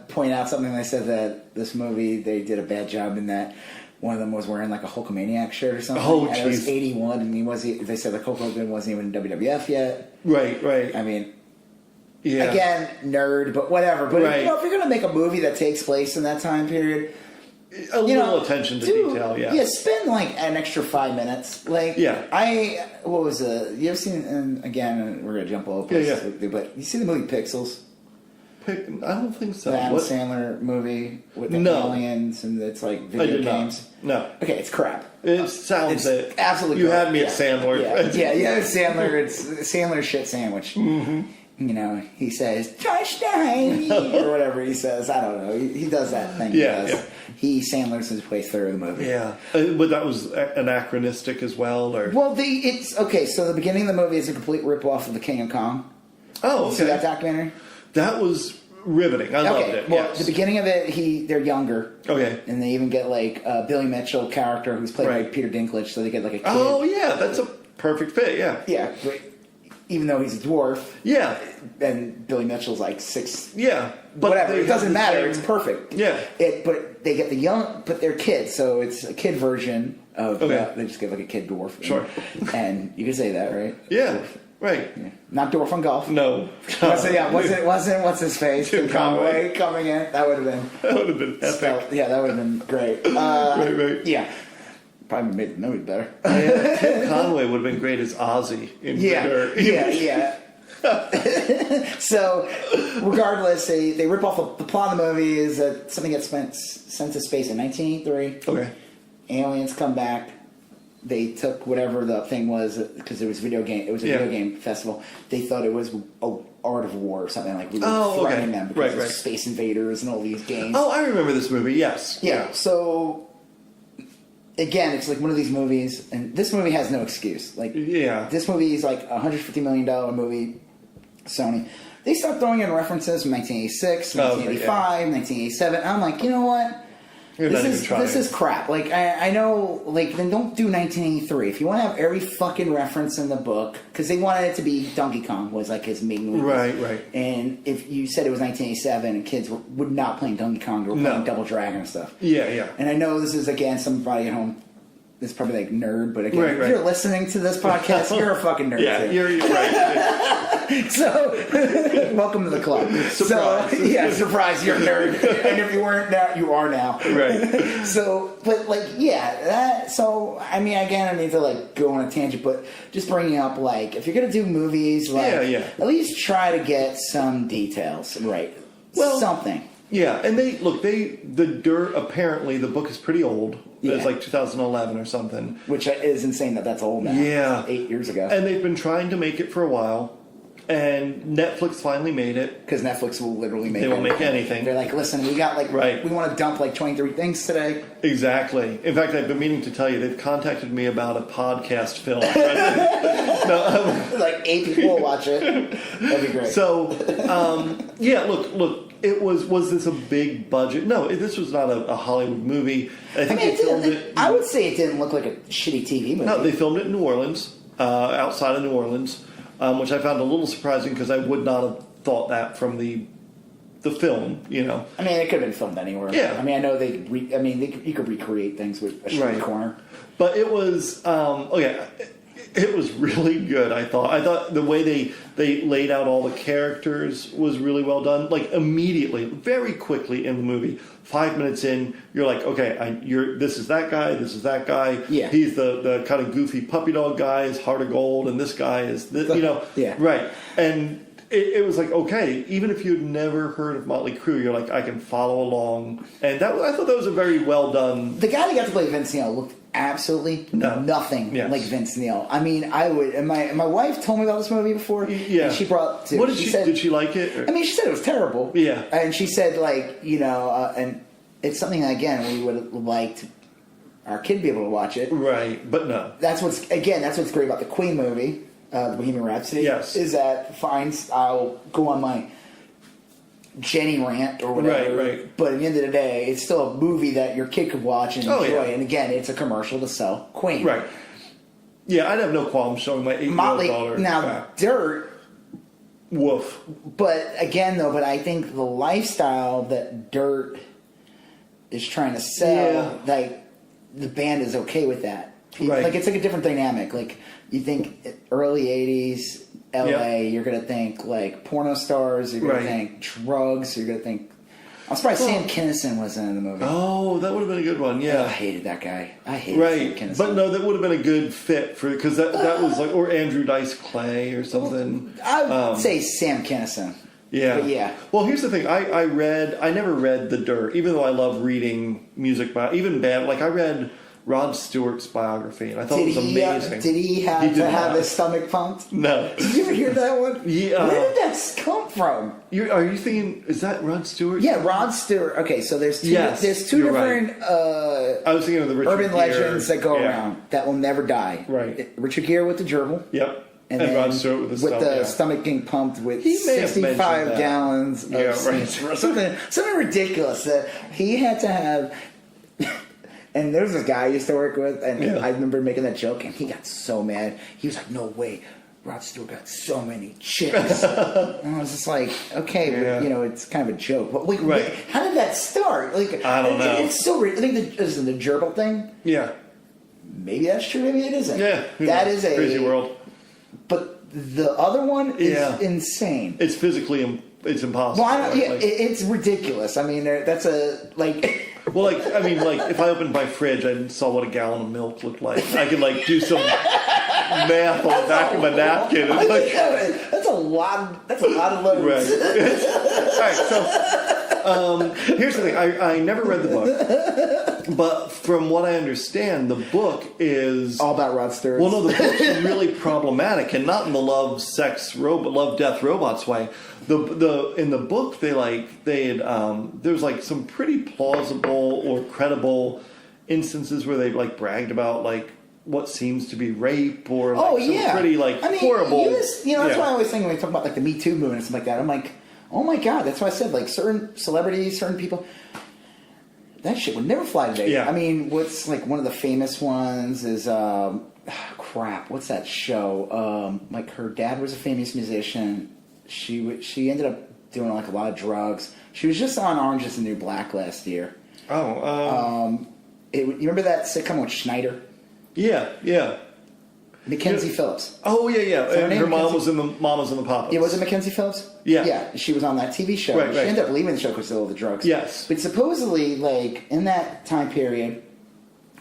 pointed out something. They said that this movie, they did a bad job in that one of them was wearing like a Hulkamaniac shirt or something. Oh, and it was 81, and they said that Hulk Hogan wasn't even in WWF yet. Right. I mean, yeah. again, nerd, but whatever. But Right. if you're going to make a movie that takes place in that time period, a little attention to detail, yeah. Yeah, spend like an extra 5 minutes. Like, Yeah. what was you ever seen, and again, we're going to jump all over Yeah. but you see the movie Pixels? I don't think so. The Adam What? Sandler movie with the No. aliens and it's like I video did games. not. No. Okay, it's crap. It sounds It's absolutely You crap. had me at Sandler. Yeah, Sandler. It's Sandler's shit sandwich. Mm-hmm. You know, he says touchdown or whatever he says. I don't know. He does that thing. Yeah, he does. He Sandler's his way through the movie. Yeah, but that was anachronistic as well, or Well, it's okay. So the beginning of the movie is a complete rip off of the King of Kong. oh, okay. See that documentary? That was riveting. I loved it. Well, yes. the beginning of it, they're younger. Okay. And they even get like a Billy Mitchell character who's played by Right. Peter Dinklage, so they get like a kid. Oh yeah, that's a perfect fit. Yeah. Yeah, but even though he's a dwarf, Yeah. and Billy Mitchell's like 6. Yeah. But Whatever, they it doesn't have the matter. same- It's perfect. Yeah. But they get the young, but they're kids, so it's a kid version of. Okay. They just give like a kid dwarf. Sure. And you can say that, right? Yeah. Dwarf. Right. Yeah. Not dwarf on golf. No. Wasn't what's his face? Tim Conway. coming in. That would have been. That would have been epic. Yeah, that would have been great. Right. Yeah. Probably made the movie better. Yeah, Tim Conway would have been great as Ozzy in Yeah, Dirt. yeah. So, regardless, they rip off the plot of the movie is that something gets sent to space in 1983. Okay. Aliens come back. They took whatever the thing was because it was video game. It was a video game festival. They thought it was Art of War or something like. We were threatening them because of Space Invaders and all these games. Oh, I remember this movie. Yes. Yeah. So again, it's like one of these movies, and this movie has no excuse. Like, this movie is like $150 million movie. Sony. They start throwing in references from 1986, 1985, 1987. I'm like, you know what? This is crap. Like, I know, like, then don't do 1983. If you want to have every fucking reference in the book, because they wanted it to be Donkey Kong was like his main movie. Right. And if you said it was 1987 and kids were not playing Donkey Kong, they were playing Double Dragon and stuff. Yeah. And I know this is, again, somebody at home is probably like nerd, but again, if you're listening to this podcast, you're a fucking nerd. Yeah, you're right. So, welcome to the club. Surprise. So, surprise, you're a nerd. And if you weren't now, you are now. Right. So, but like, I mean, again, I need to like go on a tangent, but just bringing up like, if you're going to do movies, like, at least try to get some details right. Well, something. Yeah, and the Dirt, apparently, the book is pretty old. Yeah. It's like 2011 or something. Which is insane that's old now. Yeah. 8 years ago. And they've been trying to make it for a while. And Netflix finally made it. Because Netflix will literally make anything. They will make anything. They're like, listen, we got we want to dump like 23 things today. Exactly. In fact, I've been meaning to tell you, they've contacted me about a podcast film. Like 8 people will watch it. That'd be great. So, look. It was this a big budget? No, this was not a Hollywood movie. I think they filmed it. I would say it didn't look like a shitty TV movie. No, they filmed it in New Orleans, outside of New Orleans, which I found a little surprising because I would not have thought that from the film. You know, I mean, it could have been filmed anywhere. Yeah, I mean, I know you could recreate things with a street corner, but it was it was really good. I thought the way they laid out all the characters was really well done. Like immediately, very quickly in the movie, 5 minutes in, you're like, okay, this is that guy, this is that guy. Yeah. He's the kind of goofy puppy dog guy, is Heart of Gold, and this guy is, yeah. Right. And it was like, okay, even if you'd never heard of Motley Crue, you're like, I can follow along. And I thought that was a very well done. The guy that got to play Vince Neil looked absolutely nothing like Vince Neil. I mean, I would. And my wife told me about this movie before. Yeah. And she brought. What did she said? Did she like it? Or? I mean, she said it was terrible. Yeah. And she said, like, and it's something that, again, we would have liked our kid to be able to watch it. Right, but no. That's what's great about the Queen movie, the Bohemian Rhapsody. Yes. Is that I'll go on my Jenny rant or whatever. Right. But at the end of the day, it's still a movie that your kid could watch and enjoy. Yeah. And again, it's a commercial to sell Queen. Right. Yeah, I'd have no qualm showing my 8-year-old daughter. Now, Dirt. Woof. But again, I think the lifestyle that Dirt is trying to sell, like, the band is okay with that. Right. Like, it's like a different dynamic. Like, you think early 80s LA, you're going to think, like, porno stars, you're going to think drugs, you're going to think... I'm surprised Sam Kinison wasn't in the movie. Oh, that would have been a good one, yeah. I hated that guy. I hated Sam Kinison. But no, that would have been a good fit for... Because that was like... Or Andrew Dice Clay or something. I would say Sam Kinison. Yeah. But yeah. Well, here's the thing. I never read The Dirt, even though I love reading music, even band. Like, I read Rod Stewart's biography, and I thought it was amazing. Did he have to have his stomach pumped? No. Did you ever hear that one? Yeah. Where did that come from? Are you thinking, is that Rod Stewart? Yeah, Rod Stewart. Okay, so there's two different I was thinking of the Richard urban Gere legends that go around that will never die. Right. Richard Gere with the gerbil. Yep. And Rod Stewart with the stomach being pumped with he may 65 gallons of something ridiculous that he had to have. And there was this guy I used to work with, and I remember making that joke, and he got so mad. He was like, "No way, Rod Stewart got so many chicks." And I was just like, "Okay, but, it's kind of a joke." But how did that start? Like, I don't know. It's so. I think the gerbil thing. Yeah. Maybe that's true. Maybe it isn't. Yeah. That is a crazy world. But the other one is insane. It's physically, it's impossible. Well, it's ridiculous. I mean, that's a like. Well, if I opened my fridge and saw what a gallon of milk looked like, I could do some math on the back of my napkin. And that's a lot. That's a lot of loads. Right. All right. So here's the thing. I never read the book, but from what I understand, the book is all about Rod Stewart. Well, no, the book's really problematic, and not in the love, death, robots way. In the book there was some pretty plausible or credible instances where they bragged about what seems to be rape or pretty horrible. That's why I always think when we talk about the Me Too movement and stuff like that, I'm like, oh my god, that's why I said certain celebrities, certain people, that shit would never fly today. Yeah. I mean, what's one of the famous ones is what's that show? Her dad was a famous musician. She ended up doing a lot of drugs. She was just on Orange Is the New Black last year. Oh. You remember that sitcom with Schneider? Yeah. Mackenzie Phillips. Oh yeah. And her mom was in the Pop-Ups. Yeah, was it Mackenzie Phillips? Yeah. Yeah, she was on that TV show. Right. She ended up leaving the show because of all the drugs. Yes. But supposedly, in that time period,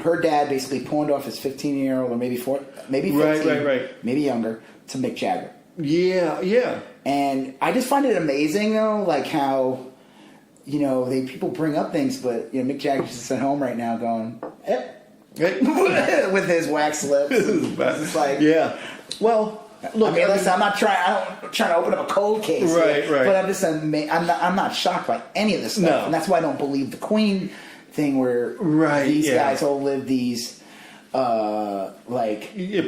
her dad basically pawned off his 15-year-old or maybe 15, right. maybe younger, to Mick Jagger. Yeah. And I just find it amazing, though, how, people bring up things, but, Mick Jagger's just at home right now going, with his wax lips. It's yeah. Well, look, listen, I'm not trying to open up a cold case. Right. But I'm just I'm not shocked by any of this stuff. No. And that's why I don't believe the Queen thing where these guys all live these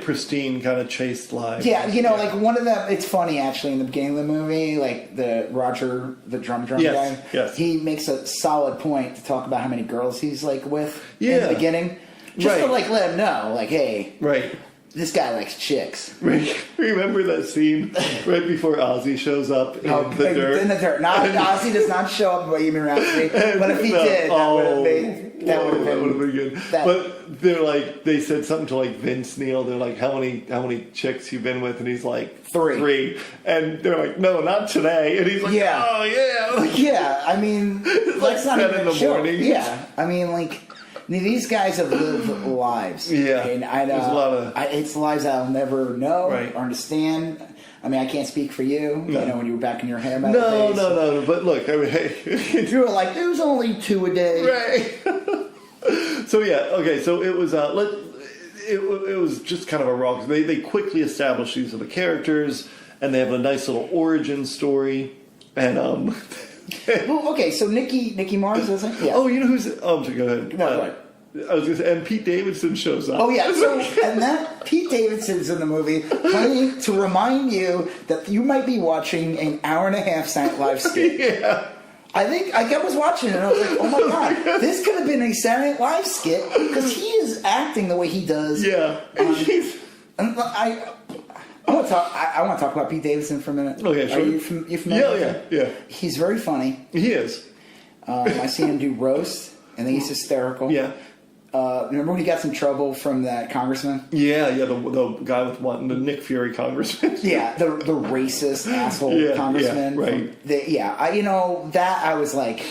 pristine kind of chaste lives. Yeah, one of them, it's funny actually in the beginning of the movie, the Roger, the drum guy. Yes. He makes a solid point to talk about how many girls he's with in the beginning. Just to let him know, hey, this guy likes chicks. Remember that scene right before Ozzy shows up in the dirt? In the dirt. Ozzy does not show up in Bohemian Rhapsody, but if he did, that would have made That would have been good. But they're like, they said something to like Vince Neil. They're like, how many chicks you been with? And he's like, 3. And they're like, no, not today. And he's like, oh yeah, like, yeah. I mean, like 7 in the morning. Yeah, I mean, like. These guys have lived lives. Yeah, and I know there's a lot of it's lives I'll never know right. or understand. I mean, I can't speak for you. No. You know, when you were back in your hair metal days. No. But look, I mean, hey, you were like, there's only 2 a day, right? So yeah, okay. So it was it was just kind of a raw. They quickly established these are the characters, and they have a nice little origin story, and well, okay, so Nikki Mars, isn't? Yeah. Oh, you know who's? Oh, go ahead. No, right. I was going to say, and Pete Davidson shows up. Oh yeah, so and that Pete Davidson's in the movie, playing to remind you that you might be watching an hour-and-a-half Saturday Night Live skit. Yeah. I was watching it and I was like, oh my god, this could have been a Saturday Night Live skit because he is acting the way he does. Yeah. I want to talk about Pete Davidson for a minute. Okay, sure. Are you familiar? Yeah. He's very funny. He is. I see him do roast, and then he's hysterical. Yeah. Remember when he got some trouble from that congressman? Yeah, the guy with the Nick Fury congressman. Yeah, the racist asshole congressman. Yeah, right. I was like,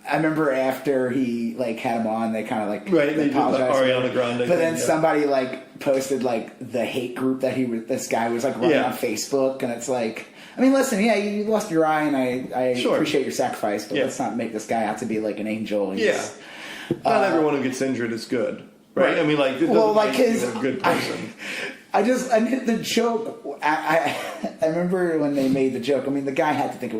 I remember after he like had him on, they kind of like they apologized. Ariana Grande. But then somebody like posted like the hate group that this guy was like running on Facebook, and it's like, I mean, listen, you lost your eye, and I appreciate your sacrifice, but let's not make this guy out to be like an angel. Not everyone who gets injured is good, right? I mean, like, it doesn't make you a good person. I the joke. I remember when they made the joke. I mean, the guy had to think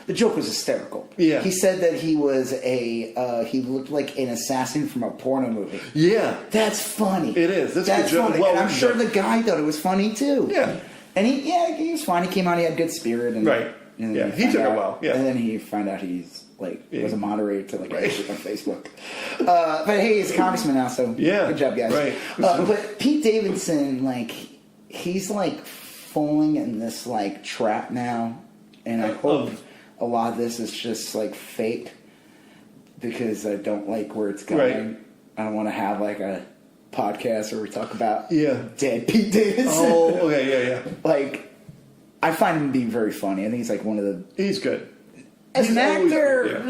the joke was hysterical. Yeah, he said that he was he looked like an assassin from a porno movie. Yeah, that's funny. It is. That's funny. Well, and I'm sure the guy thought it was funny too. Yeah, and he was fine. He came out. He had good spirit. And, right. And he took it well. Yeah, and then he found out he's was a moderator to everything on Facebook. But hey, he's a congressman now, so good job, guys. Right. But Pete Davidson, he's falling in this trap now, and I hope a lot of this is just fake because I don't like where it's going. Right. I don't want to have a podcast where we talk about dead Pete Davidson. Oh, okay, yeah. I find him to be very funny. I think he's one of the. He's good. As an actor,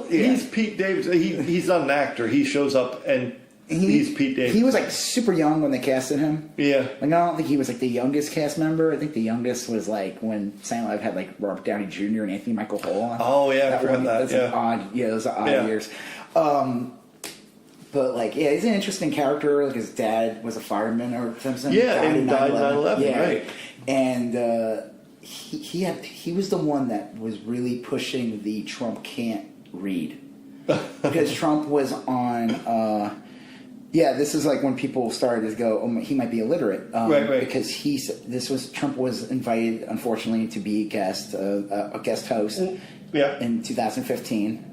he's Pete Davidson. He's not an actor. He shows up and he's Pete Davidson. He was super young when they casted him. Yeah. I don't think he was the youngest cast member. I think the youngest was when Saturday Night Live had Robert Downey Jr. and Anthony Michael Hall on. Oh yeah, I forgot that. Those are odd years. But he's an interesting character. His dad was a fireman or something. Yeah, and died 9/11. Yeah, right. And he was the one that was really pushing the Trump can't read because Trump was on. This is when people started to go, oh, he might be illiterate, right. Because Trump was invited, unfortunately, to be a guest host, in 2015.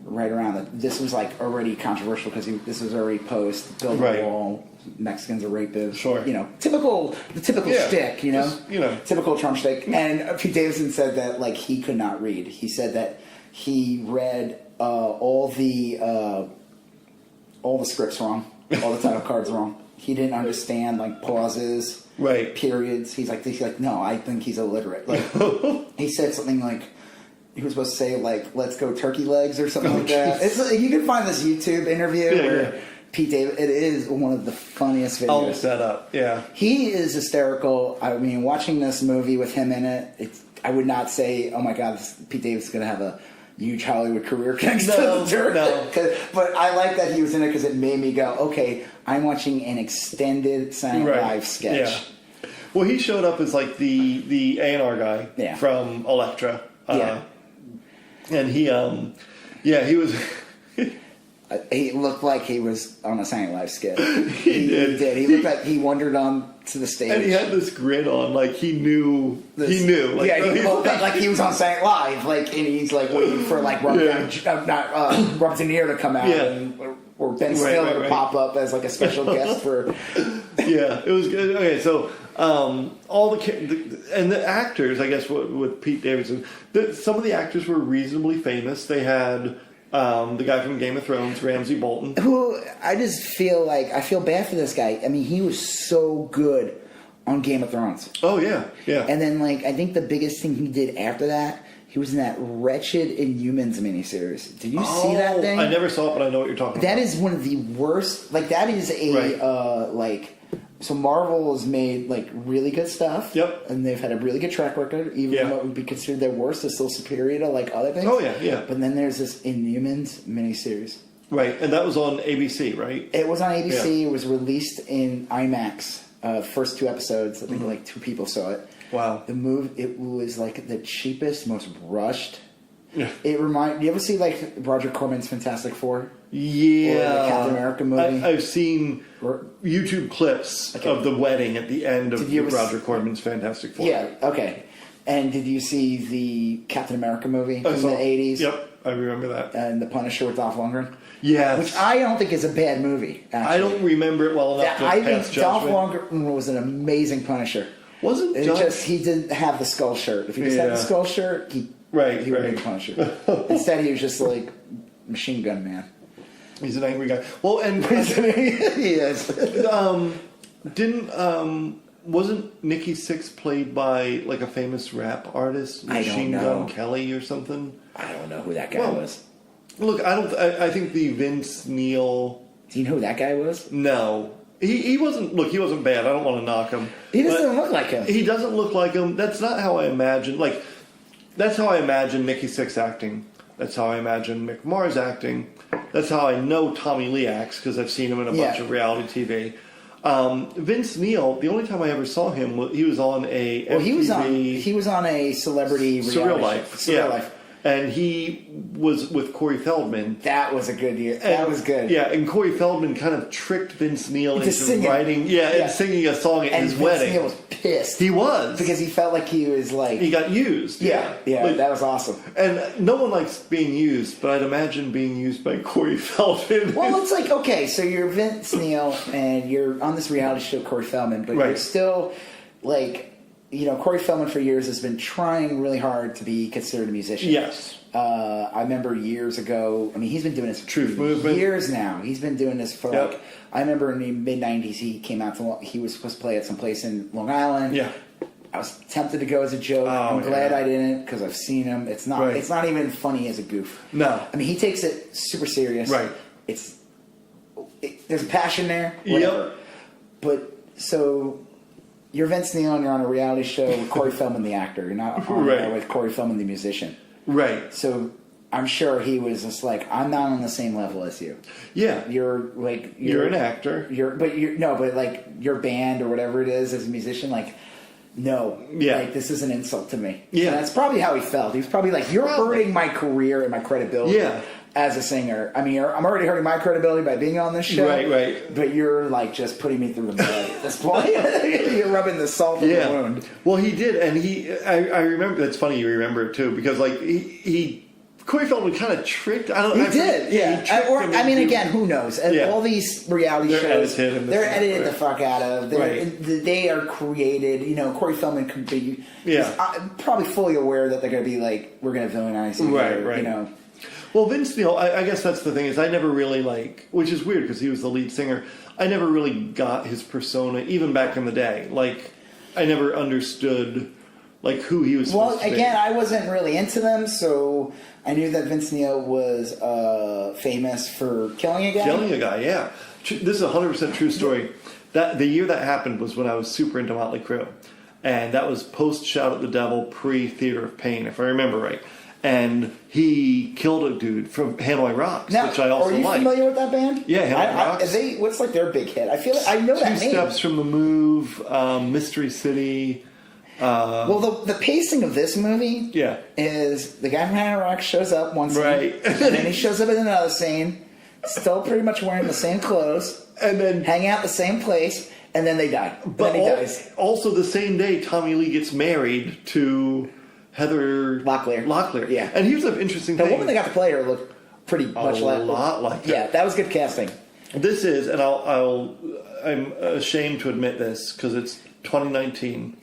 Right around this was already controversial because this was already post build the wall. Mexicans are rapists. Sure. The typical shtick. Typical Trump shtick. And Pete Davidson said that he could not read. He said that he read all the scripts wrong, all the title cards wrong. He didn't understand pauses, periods. He's like, no, I think he's illiterate. He said something he was supposed to say "Let's go turkey legs" or something like that. It's you can find this YouTube interview where Pete Davidson. It is one of the funniest videos. I'll look that up. Yeah, he is hysterical. I mean, watching this movie with him in it, I would not say, "Oh my God, Pete Davidson's going to have a huge Hollywood career next to the Dirt." No. But I like that he was in it because it made me go, "Okay, I'm watching an extended Saturday Night Live sketch." Yeah. Well, he showed up as the A&R guy from Elektra. And he was. He looked like he was on a Saturday Night Live skit. He did. He looked like he wandered on to the stage, and he had this grin on, he knew. He knew. He was on Saturday Night Live, and he's waiting for Robert De Niro to come out, or Ben Stiller to pop up as a special guest for. Yeah, it was good. Okay, so. All the actors, I guess, with Pete Davidson, some of the actors were reasonably famous. They had The guy from Game of Thrones, Ramsay Bolton. Who I just feel like I feel bad for this guy. I mean, he was so good on Game of Thrones. Oh yeah, yeah. And then I think the biggest thing he did after that, he was in that wretched Inhumans miniseries. Did you see that thing? I never saw it, but I know what you're talking about. That is one of the worst. That is a So Marvel has made really good stuff. Yep. And they've had a really good track record. Even what would be considered their worst is still superior to other things. Oh yeah, yeah. But then there's this Inhumans miniseries. Right, and that was on ABC, right? It was on ABC. Yeah. It was released in IMAX. First 2 episodes. I think 2 people saw it. Wow. The it was the cheapest, most rushed. Yeah. You ever see Roger Corman's Fantastic Four? Yeah. Or the Captain America movie? I've seen YouTube clips of the wedding at the end of Roger Corman's Fantastic Four. Yeah, okay. And did you see the Captain America movie from the 80s? Yep, I remember that. And The Punisher with Dolph Lundgren? Yes. Which I don't think is a bad movie, actually. I don't remember it well enough to I pass think judgment. Dolph Lundgren was an amazing Punisher. Wasn't he didn't have the skull shirt. If he just had the skull shirt, he would be the Punisher. Instead, he was just Machine Gun Man. He's an angry guy. Well, and he is. Wasn't Nikki Sixx played by a famous rap artist, Machine Gun Kelly or something? I don't know who that guy was. Look, I think the Vince Neil. Do you know who that guy was? No. He wasn't. Look, he wasn't bad. I don't want to knock him. He doesn't look like him. He doesn't look like him. That's not how I imagine. That's how I imagine Nikki Sixx acting. That's how I imagine Mick Mars acting. That's how I know Tommy Lee acts because I've seen him in a bunch of reality TV. Vince Neil. The only time I ever saw him, he was on a. Well, MTV he was on a celebrity Surreal reality Life. show. Surreal Life. And he was with Corey Feldman. That was a good year. That was good. Yeah, and Corey Feldman kind of tricked Vince Neil into writing, and singing a song at his wedding. And Vince Neil was pissed. He was. Because he felt like he was he got used. Yeah, that was awesome. And no one likes being used, but I'd imagine being used by Corey Feldman. Well, it's okay, so you're Vince Neil, and you're on this reality show, Corey Feldman, but you're still, Corey Feldman for years has been trying really hard to be considered a musician. Yes. I remember years ago, he's been doing this for Truth Movement. Years now. He's been doing this for I remember in the mid-90s he came out he was supposed to play at some place in Long Island. Yeah. I was tempted to go as a joke. I'm glad I didn't because I've seen him. It's not even funny as a goof. No. He takes it super serious. Right. There's a passion there. Whatever. Yep. But so you're Vince Neil and you're on a reality show with Corey Feldman the actor. You're not on there with Corey Feldman the musician. Right. So I'm sure he was just I'm not on the same level as you. Yeah. You're an actor. Your band or whatever it is as a musician, no. Yeah. This is an insult to me. Yeah. And that's probably how he felt. He was probably you're hurting my career and my credibility. Yeah. As a singer. I'm already hurting my credibility by being on this show. Right. But you're just putting me through the mud at this point. You're rubbing the salt in the wound. Well, he did, and I remember. That's funny you remember it too, because Corey Feldman kind of tricked. He did. Again, who knows? All these reality shows, they're edited the fuck out of. They are created. Corey Feldman could be. I'm probably fully aware that they're going to be we're going to villainize you. Right. Well, Vince Neil, I guess that's the thing, is I never really which is weird because he was the lead singer, I never really got his persona, even back in the day. I never understood, who he was supposed to be. Well, again, I wasn't really into them, so I knew that Vince Neil was famous for killing a guy. Killing a guy, yeah. This is a 100% true story. The year that happened was when I was super into Motley Crue. And that was post Shout at the Devil, pre-Theater of Pain, if I remember right. And he killed a dude from Hanoi Rocks, which I also like. Are you familiar with that band? Yeah, Hanoi Rocks. What's their big hit? I feel I know that name. 2 Steps from the Move, Mystery City. Well, the pacing of this movie is the guy from Hanoi Rocks shows up one scene, and then he shows up in another scene, still pretty much wearing the same clothes, and then hanging out the same place, and then they die. But then he dies. Also, the same day, Tommy Lee gets married to Heather Locklear. Yeah. And here's an interesting thing. The woman that got to play her looked pretty much like... A lot like her. Yeah, that was good casting. This is, and I'm ashamed to admit this, because it's 2019.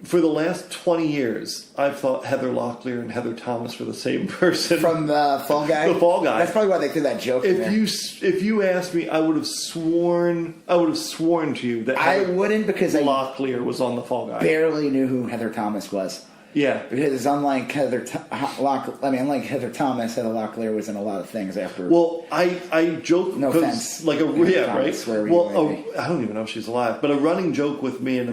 for the last 20 years, I've thought Heather Locklear and Heather Thomas were the same person. From the Fall Guy? The Fall Guy. That's probably why they threw that joke in there. If you asked me, I would have sworn to you that I wouldn't, because Locklear was on the Fall Guy. Barely knew who Heather Thomas was. Yeah. Because unlike Heather Thomas, Heather Locklear was in a lot of things after. Well, I joke. No offense. Like Thomas, right? Well, I don't even know if she's alive, but a running joke with me and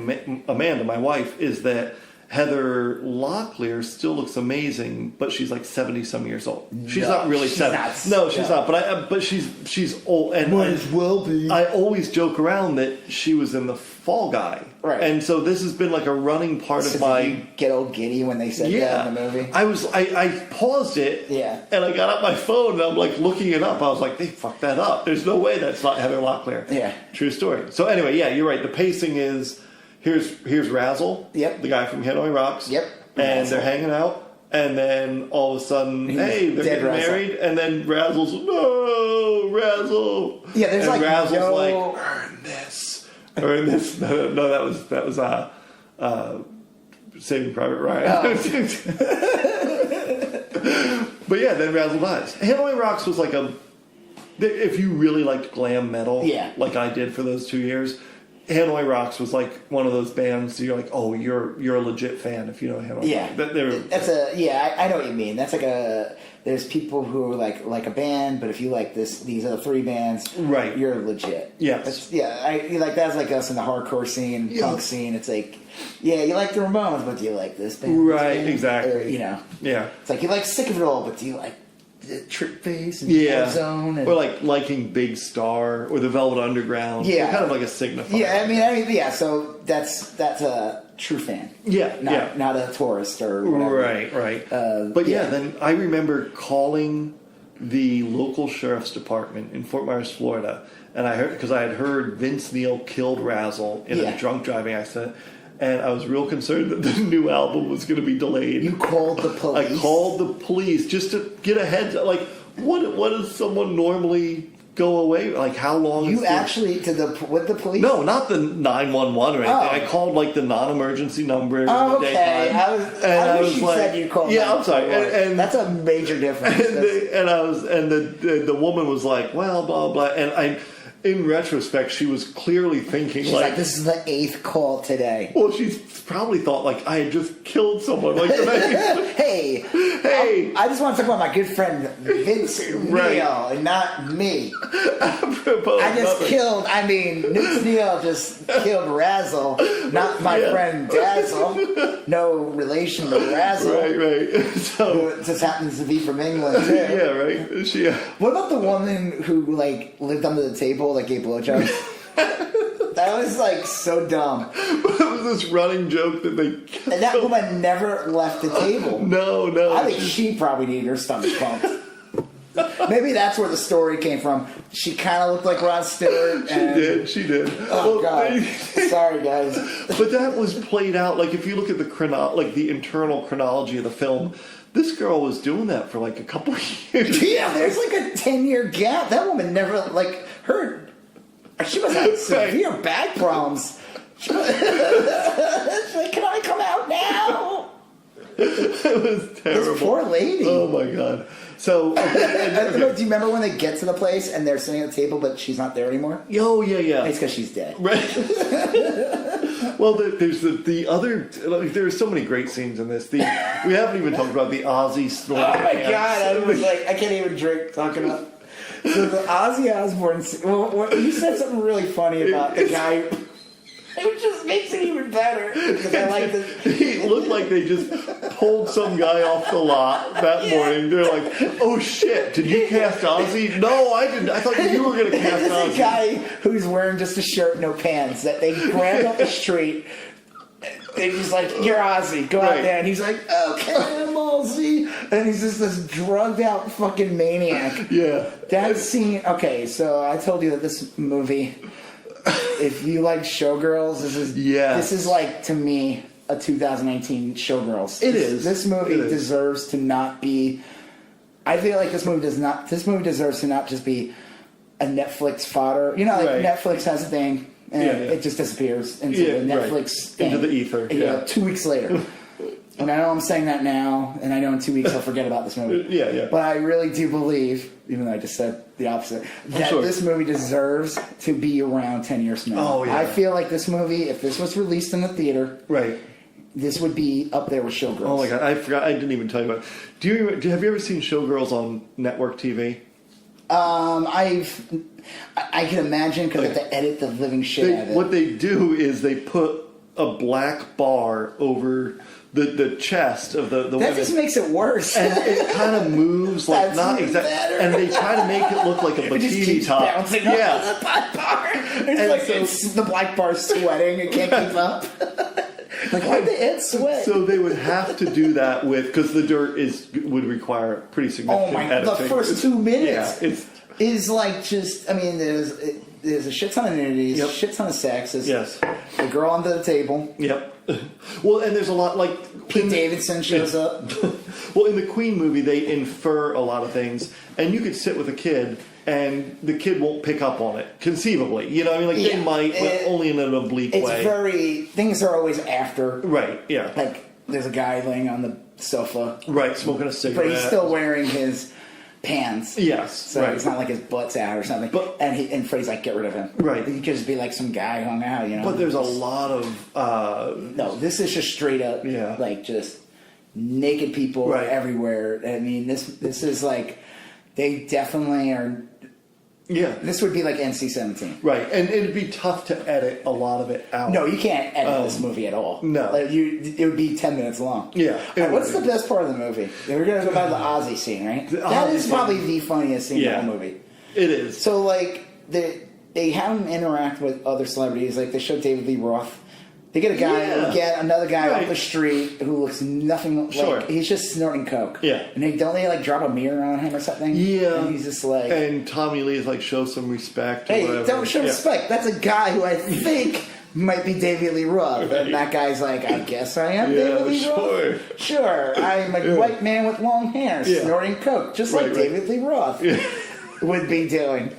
Amanda, my wife, is that Heather Locklear still looks amazing, but she's like 70-some years old. She's not really 70. No, she's not. But she's old, and might as well be. I always joke around that she was in the Fall Guy, right? And so this has been like a running part of my. Did you get old giddy when they said that in the movie? I paused it, and I got up my phone and I'm like looking it up. I was like, they fucked that up. There's no way that's not Heather Locklear. Yeah, true story. So anyway, you're right. The pacing is. Here's Razzle, the guy from Hanoi Rocks, and Razzle. They're hanging out, and then all of a sudden, they're getting married, and then Razzle's no, Razzle, there's and like Razzle's like earn this. No, that was Saving Private Ryan. But then Razzle dies. Hanoi Rocks was like if you really liked glam metal, like I did for those 2 years. Hanoi Rocks was like one of those bands you're like, oh, you're a legit fan if you know Hanoi. I know what you mean. That's like there's people who like a band, but if you like these other three bands, right, you're legit. Yes. That's like us in the hardcore scene, punk scene. It's like, you like the Ramones, but do you like this band? Right, this band? exactly. Or, yeah. It's like you like Sick of It All, but do you like the Trip Face and Zone, or like liking Big Star or the Velvet Underground, kind of like a signifier. So that's a true fan. Not a tourist or whatever. Right. Then I remember calling the local sheriff's department in Fort Myers, Florida, and I had heard Vince Neil killed Razzle in a drunk driving accident. And I was real concerned that the new album was going to be delayed. You called the police? I called the police just to get a heads up. Like, what does someone normally go away? Like, how long? You actually with the police? No, not the 911 or anything. I called like the non-emergency number. Oh, okay. I was like, said you called. Yeah, I'm sorry. And that's a major difference. The woman was like, well, blah blah, and in retrospect, she was clearly thinking she's like, this is the 8th call today. Well, she's probably thought like I had just killed someone. Like, hey, I just want to talk about my good friend Vince Neil and not me. Vince Neil just killed Razzle, not my friend Dazzle. No relation to Razzle. Right. So who just happens to be from England too. Yeah, right. What about the woman who lived under the table that gave blowjobs? That was so dumb. It was this running joke that they. And that woman never left the table. No. I think she probably needed her stomach pumped. Maybe that's where the story came from. She kind of looked like Rod Stewart. She did. Oh, God. Sorry, guys. But that was played out. Like, if you look at the internal chronology of the film, this girl was doing that for like a couple of years. Yeah, there's like a 10-year gap. That woman never, she must have severe back problems. She's like, can I come out now? It was terrible. This poor lady. Oh, my God. So, do you remember when they get to the place and they're sitting at the table, but she's not there anymore? Oh, yeah. It's because she's dead. Right. Well, there's the other. There are so many great scenes in this. We haven't even talked about the Ozzy story. Oh my God! I can't even drink talking about. So the Ozzy Osbourne. Well, you said something really funny about the guy. It just makes it even better because I like this. He looked like they just pulled some guy off the lot that morning. They're like, "Oh shit! Did you cast Ozzy?" No, I didn't. I thought you were going to cast Ozzy. There's a guy who's wearing just a shirt, no pants, that they grabbed off the street. And he's like, "You're Ozzy. Go out there." And he's like, "Okay, I'm Ozzy." And he's just this drugged out fucking maniac. Yeah. That scene. Okay, so I told you that this movie. If you like Showgirls, this is like, to me, a 2019 Showgirls. It is. This movie deserves to not be. I feel like this movie does not. This movie deserves to not just be a Netflix fodder. You know, Netflix has a thing and it just disappears into the Netflix into the ether. 2 weeks later. And I know I'm saying that now, and I know in 2 weeks I'll forget about this movie. But I really do believe, even though I just said the opposite, that this movie deserves to be around 10 years from now. I feel like this movie, if this was released in the theater, this would be up there with Showgirls. Oh my god, I forgot. I didn't even tell you about it. Have you ever seen Showgirls on network TV? I can imagine because they have to edit the living shit out of it. What they do is they put a black bar over the chest of the woman. That just makes it worse. And it kind of moves like not exactly. And they try to make it look like a bikini top. Bouncing off the black bar. It's the black bar sweating. It can't keep up. Like, why'd they add sweat? So they would have to do that because the dirt would require pretty significant editing. The first 2 minutes is like just. I mean, there's a shit ton of nudity, a shit ton of sex. The girl under the table. Well, and there's a lot like Pete Davidson shows up. Well, in the Queen movie, they infer a lot of things, and you could sit with a kid, and the kid won't pick up on it. Conceivably, you know, what I mean, like they might, but only in an oblique way. Things are always after. Like there's a guy laying on the sofa, smoking a cigarette, but he's still wearing his pants. So it's not like his butt's out or something. But and Freddie's like, get rid of him. He could just be like some guy hung out, you know. But there's a lot of no. This is just straight up, like just naked people everywhere. I mean, this is like they definitely are. This would be like NC-17. And it'd be tough to edit a lot of it out. No, you can't edit this movie at all. No. Like it would be 10 minutes long. What's the best part of the movie? We're going to go back to the Ozzy scene, right? That is probably the funniest scene in the whole movie. It is. So, like, they have him interact with other celebrities. Like, they show David Lee Roth. They get another guy off the street who looks nothing like he's just snorting coke. And don't they like drop a mirror on him or something? And he's just like, and Tommy Lee is like, show some respect. Hey, don't show respect. That's a guy who I think might be David Lee Roth, and that guy's like, I guess I am David Lee Roth. Sure, I'm a white man with long hair snorting coke, just like David Lee Roth would be doing.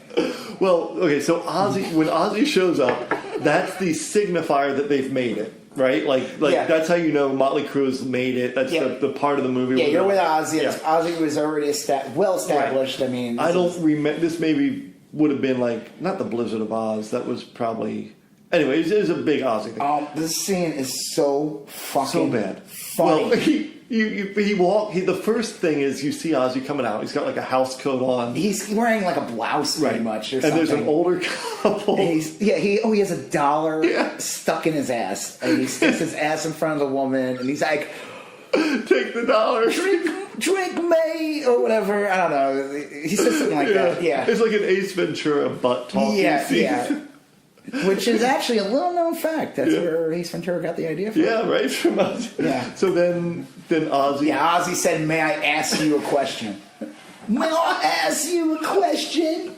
Well, okay, so when Ozzy shows up, that's the signifier that they've made it, right? Like that's how you know Motley Crue has made it. That's the part of the movie. You're with Ozzy. Ozzy was already well established. I mean, I don't remember. This maybe would have been like not the Blizzard of Oz. That was probably anyway. It was a big Ozzy thing. This scene is so fucking bad. Funny. Well, the first thing is you see Ozzy coming out. He's got like a house coat on. He's wearing like a blouse pretty much. And there's an older couple. And he has $1 stuck in his ass. And he sticks his ass in front of the woman and he's like, take the $1. Drink me or whatever. I don't know. He says something like that. It's like an Ace Ventura butt talking scene. Which is actually a little known fact. That's where Ace Ventura got the idea from. Right from Ozzy. So then Ozzy. Ozzy said, "May I ask you a question?" May I ask you a question?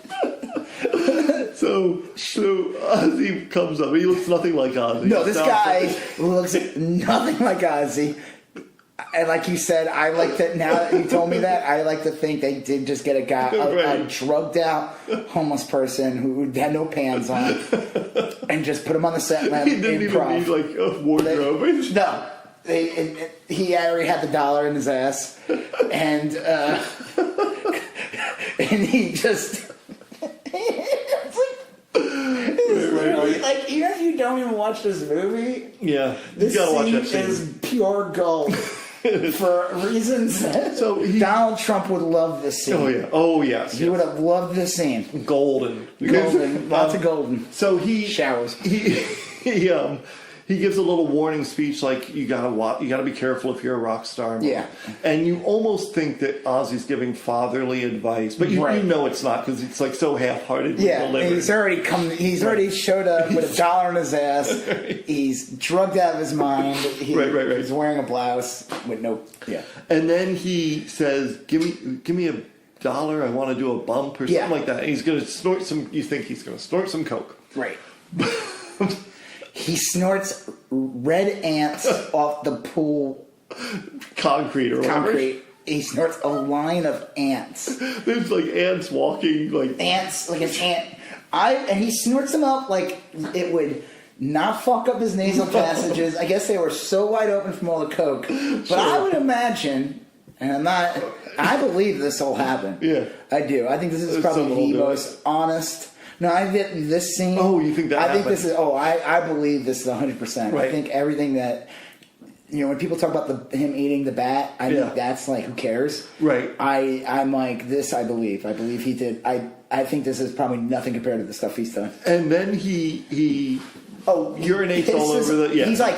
So Ozzy comes up. He looks nothing like Ozzy. No, this guy looks nothing like Ozzy. And like you said, I like that. Now that you told me that, I like to think they did just get a drugged out homeless person who had no pants on, and just put him on the set and let him improv. He didn't even need like a wardrobe. No, he already had the $1 in his ass, and he just. Like, even if you don't even watch this movie, this scene is pure gold. For reasons Donald Trump would love this scene. Oh yes. He would have loved this scene. Golden, lots of golden. So he showers. He gives a little warning speech like you gotta be careful if you're a rock star. And you almost think that Ozzy's giving fatherly advice, but you know it's not because it's like so half-hearted. He's already showed up with $1 in his ass. He's drugged out of his mind. He's wearing a blouse with no. And then he says, "Give me $1. I want to do a bump or something like that." And he's gonna snort some. You think he's gonna snort some coke? Right. He snorts red ants off the pool concrete or whatever. he snorts a line of ants. There's like ants walking, like ants, like an ant. And he snorts them up like it would not fuck up his nasal passages. I guess they were so wide open from all the coke. But I would imagine, and I believe this will happen. Yeah, I do. I think this is probably the most honest. No, I think this scene. Oh, you think that? I think this is. Oh, I believe this is 100%. Right. I think everything that. When people talk about him eating the bat, I think that's like, who cares? Right. I'm like, this I believe. I believe he did. I think this is probably nothing compared to the stuff he's done. And then he urinates all over the... Yeah. He's like,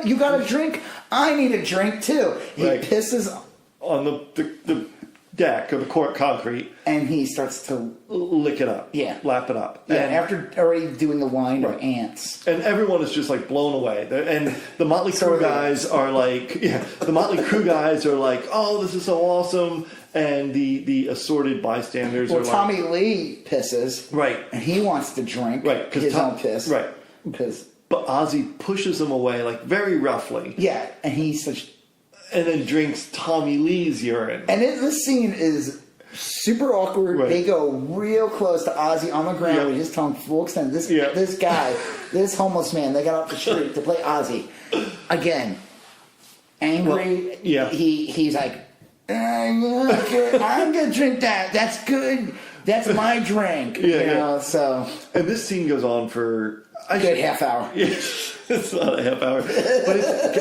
you got a drink? I need a drink too. He pisses... On the deck of the court concrete. And he starts to... lick it up. Yeah. Lap it up. Yeah, and after already doing the line of ants. And everyone is just like blown away. And the Motley Crue guys are like... Yeah. The Motley Crue guys are like, oh, this is so awesome. And the assorted bystanders are like... Well, Tommy Lee pisses. Right. And he wants to drink his own piss. Right. Because... But Ozzy pushes him away, like, very roughly. Yeah, and he's such... And then drinks Tommy Lee's urine. And this scene is super awkward. Right. They go real close to Ozzy on the ground with his tongue full extended. This guy, this homeless man, they got off the street to play Ozzy. Again, angry. Well, He's like, I'm gonna drink that. That's good. That's my drink. So. And this scene goes on for a good half hour. Yeah, it's not a half hour, but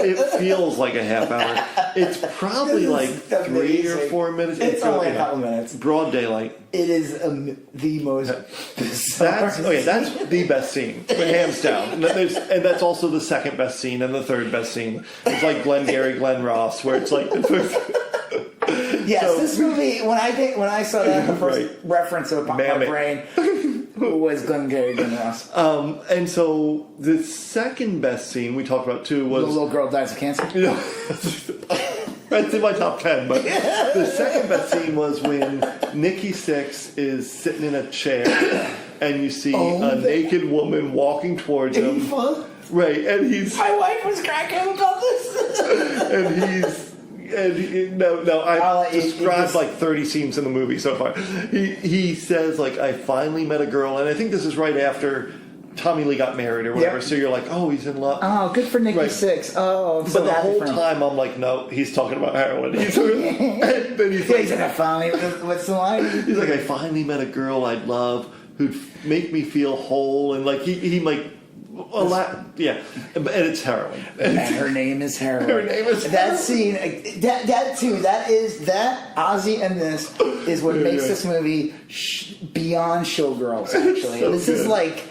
it feels like a half hour. It's probably like 3 or 4 minutes. It's only a couple minutes. Broad daylight. It is the most bizarre. That's the best scene, hands down. And that's also the second best scene and the third best scene. It's like Glengarry Glen Ross, where it's like. Yes, this movie. When I saw that, the first reference of my brain was Glengarry Glen Ross. And so the second best scene we talked about too was the little girl dies of cancer. That's in my top 10. But the second best scene was when Nikki Sixx is sitting in a chair and you see a naked woman walking towards him. Right, and he's. My wife was cracking about this. And he's. I've described like 30 scenes in the movie so far. He says, like, I finally met a girl, and I think this is right after Tommy Lee got married or whatever. Yep. So you're like, oh, he's in love. Oh, good for Nikki Sixx. Oh, I'm so but the happy whole for him. time I'm like, no, he's talking about heroin. And then he's like, I finally. What's the line? He's like, I finally met a girl I'd love who'd make me feel whole, and like he like. A lot, yeah, and it's heroin. And her name is heroin. Her name is that scene. That too. That Ozzy and this is what makes this movie beyond Showgirls. Actually, this is like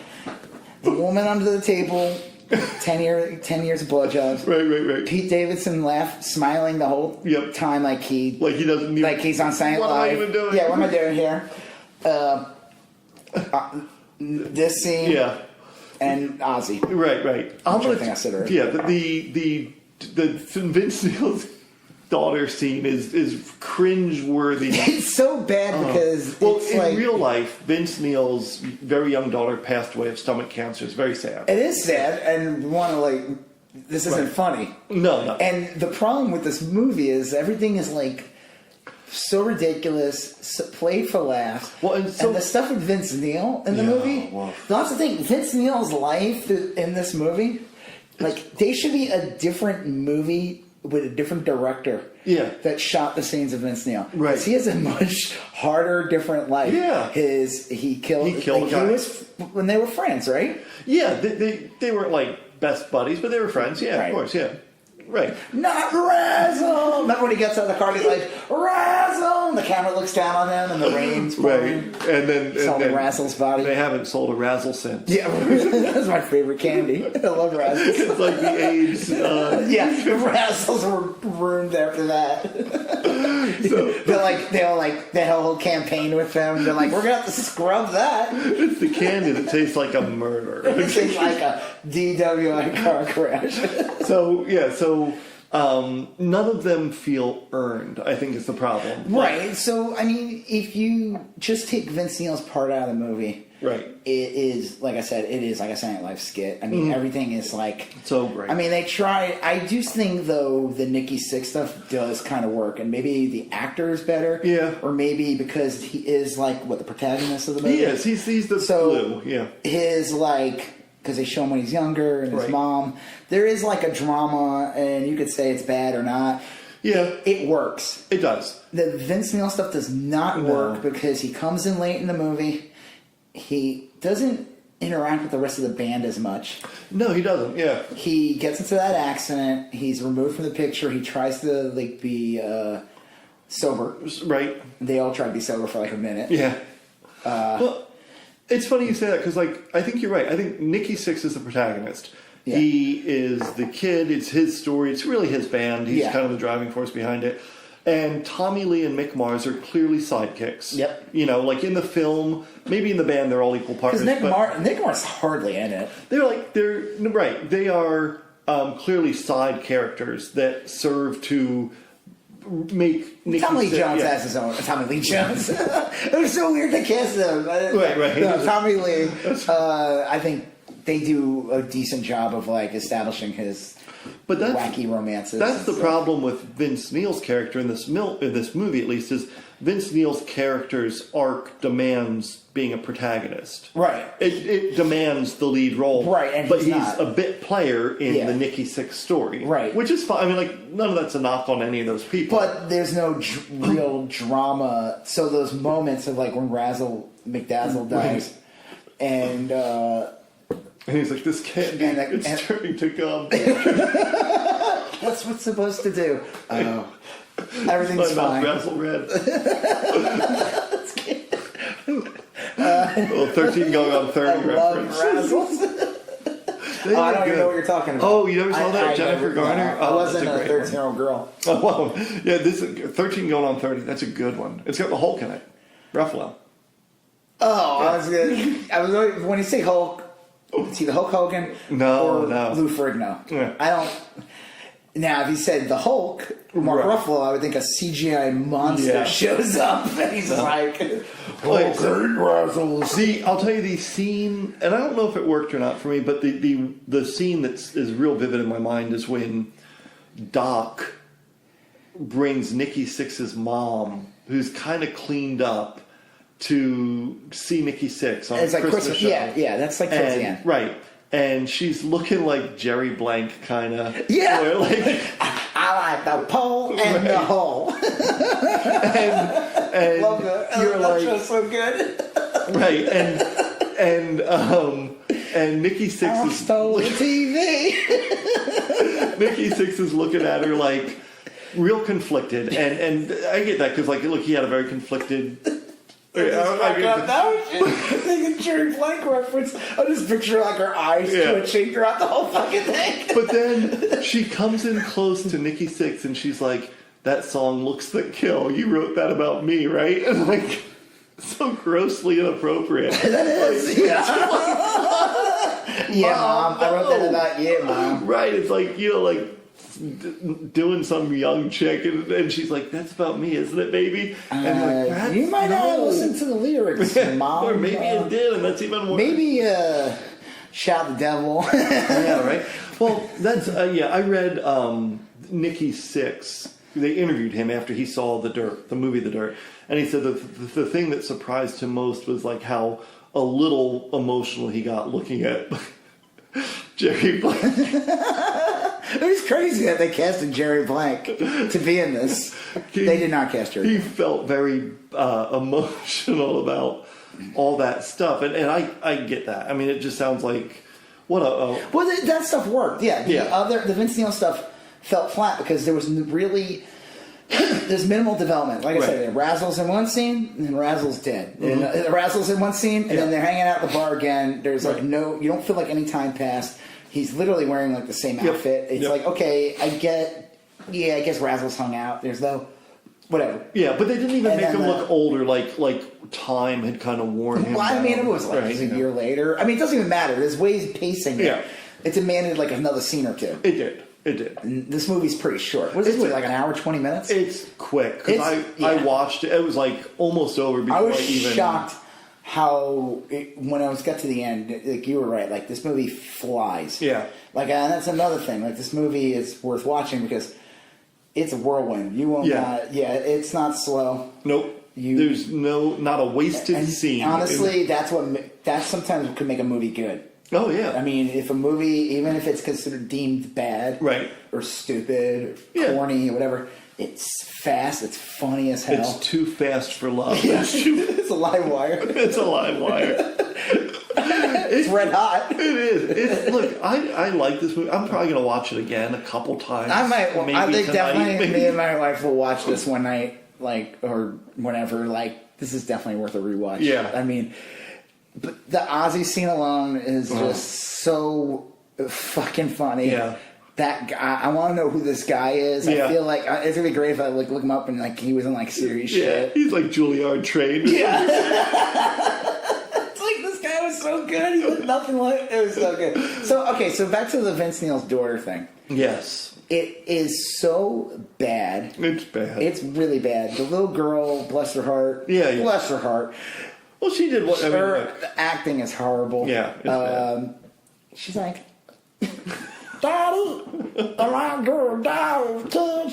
the woman under the table. 10 years of blowjobs. Right. Pete Davidson smiling the whole time, like he doesn't even, like he's on Saturday Night Live. What am I even doing? Yeah, what am I doing here? This scene. Yeah. And Ozzy. Right. I think I said it. Yeah, the Vince Neil's daughter scene is cringe-worthy. It's so bad because in real life, Vince Neil's very young daughter passed away of stomach cancer. It's very sad. It is sad, and this isn't funny. No. And the problem with this movie is everything is like so ridiculous, played for laughs. Well, and the stuff with Vince Neil in the movie. Well, that's the thing. Vince Neil's life in this movie, like, they should be a different movie with a different director. Yeah. That shot the scenes of Vince Neil. Right. Because he has a much harder, different life. Yeah. He killed a guy. He was when they were friends, right? Yeah. They weren't like best buddies, but they were friends. Yeah, right. Of course. Yeah. Right. Not Razzle! Remember when he gets out of the car, he's like, Razzle! And the camera looks down on him and the rain's pouring. Right. And then Razzle's body. They haven't sold a Razzle since. Yeah, that's my favorite candy. I love Razzles. It's like the AIDS. Yeah, Razzles were ruined after that. They had a whole campaign with them. They're like, we're going to have to scrub that. It's the candy that tastes like a murder. It tastes like a DWI car crash. So None of them feel earned, I think is the problem. Right. So, I mean, if you just take Vince Neil's part out of the movie, right, it is, like I said, like a Saturday Night Live skit. I mean, everything is like... So great. I mean, they try... I do think, though, the Nikki Sixx stuff does kind of work. And maybe the actor is better. Yeah. Or maybe because he is, like, the protagonist of the movie? He is. He's the glue. Yeah. His, like... Because they show him when he's younger and his mom. There is like a drama, and you could say it's bad or not. Yeah. It works. It does. The Vince Neil stuff does not work because he comes in late in the movie. He doesn't interact with the rest of the band as much. No, he doesn't. Yeah. He gets into that accident. He's removed from the picture. He tries to be sober. Right. They all try to be sober for like a minute. Yeah. Well, it's funny you say that because, I think you're right. I think Nikki Sixx is the protagonist. Yeah. He is the kid. It's his story. It's really his band. He's kind of the driving force behind it. And Tommy Lee and Mick Mars are clearly sidekicks. Yep. Like in the film, maybe in the band they're all equal partners. Because Mick Mars hardly in it. They're right. They are clearly side characters that serve to make Nikki Tommy Lee Jones has his own. Tommy Lee Jones. It was so weird to kiss him. Right. No, Tommy Lee. I think they do a decent job of establishing his wacky romances. That's the problem with Vince Neil's character in this movie, at least, is Vince Neil's character's arc demands being a protagonist. Right. It demands the lead role. Right, but he's a bit player in the Nikki Sixx story. Right. Which is fine. I mean, none of that's a knock on any of those people. But there's no real drama. So those moments of when Razzle McDazzle dies, and he's like, this can't be. It's turning to gum. That's what's supposed to do. Oh. Everything's fine. My mouth razzle red. 13 going on 30 reference. I don't even know what you're talking about. Oh, you never saw that? Jennifer Garner? I wasn't a 13-year-old girl. Oh, wow. Yeah, this is 13 going on 30. That's a good one. It's got the Hulk in it. Ruffalo. Oh, I was good. When you say Hulk, it's either Hulk Hogan or Lou Ferrigno. Yeah. I don't... Now, if you said the Hulk, Mark Ruffalo, I would think a CGI monster shows up and he's like, See, I'll tell you the scene, and I don't know if it worked or not for me, but the scene that is real vivid in my mind is when Doc brings Nikki Sixx's mom, who's kind of cleaned up, to see Nikki Sixx on Christmas show. Yeah, that's towards the end. Right. And she's looking like Jerry Blank, kind of. Yeah. I like the pole and the hole. and love that. You're that show's so good. Right. And Nikki Sixx is stole the TV. Nikki Sixx is looking at her real conflicted, and I get that because look, he had a very conflicted. That was just thinking Jerry Blank reference. I just picture her eyes twitching throughout the whole fucking thing. But then she comes in close to Nikki Sixx and she's like, "That song looks the kill. You wrote that about me, right?" And so grossly inappropriate. That is, yeah, Mom. I wrote that about you, Mom. Right? It's doing some young chick, and she's like, "That's about me, isn't it, baby?" And you might not have listened to the lyrics, Mom. Or maybe it did, and that's even worse. Maybe shout the devil. Yeah, right. Well, that's I read Nikki Sixx. They interviewed him after he saw the movie The Dirt, and he said that the thing that surprised him most was how a little emotional he got looking at Jerry Blank. It was crazy that they casted Jerry Blank to be in this. They did not cast Jerry He Blank. felt very emotional about all that stuff, and I get that. I mean, it just sounds like well, that stuff worked. Yeah. The Vince Neil stuff felt flat because there was really there's minimal development. Like I said, Razzle's in one scene, and then Razzle's dead. Mm-hmm. And Razzle's in one scene, and then they're hanging out at the bar again. There's you don't feel like any time passed. He's literally wearing the same outfit. It's okay, I guess Razzle's hung out. There's no whatever. Yeah, but they didn't even make him look older, like time had kind of worn him. Well, I mean, it was a year later. I mean, it doesn't even matter. There's ways of pacing it. Yeah. It demanded another scene or two. It did. It did. This movie's pretty short. What is this movie, like an hour, 20 minutes? It's quick. Because I watched it. It was like almost over before I was shocked how, when I got to the end, like you were right, like this movie flies. Yeah. Like, and that's another thing. Like, this movie is worth watching because it's a whirlwind. You won't it's not slow. Nope. There's not a wasted scene. Honestly, that sometimes could make a movie good. Oh, yeah. I mean, if a movie, even if it's considered deemed bad, right, or stupid, or corny, or whatever, it's fast, it's funny as hell. It's too fast for love. Yeah. It's a live wire. It's a live wire. It's red hot. It is. Look, I like this movie. I'm probably going to watch it again a couple times. I might. I think tonight, definitely me and my wife will watch this one night, like, or whenever. Like, this is definitely worth a rewatch. Yeah. I mean, but the Ozzy scene alone is just so fucking funny. Yeah. That guy, I want to know who this guy is. I feel like it's gonna be great if I look him up and like he was in like serious shit. He's like Juilliard trained. Yeah. It's like this guy was so good. He was nothing like it was so good. So back to the Vince Neil's daughter thing. Yes. It is so bad. It's bad. It's really bad. The little girl, bless her heart. Yeah. Bless her heart. Well, she did what. Her acting is horrible. Yeah. It's bad. She's like, Daddy, I want to go down or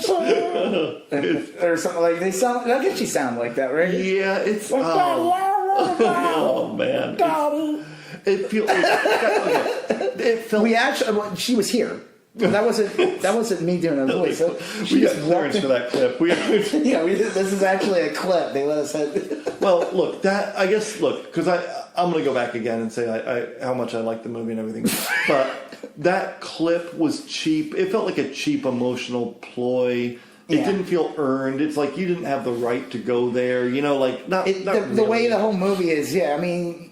something like they sound. I guess she sound like that, right? Yeah, it's. Oh man, Daddy. It feels. It felt. We actually. She was here. That wasn't me doing a voice. So we got clearance for that clip. This is actually a clip. They let us have. Well, look, because I'm going to go back again and say how much I like the movie and everything, but that clip was cheap. It felt like a cheap emotional ploy. It didn't feel earned. It's like you didn't have the right to go there. You know, like not really. The way the whole movie is. Yeah, I mean,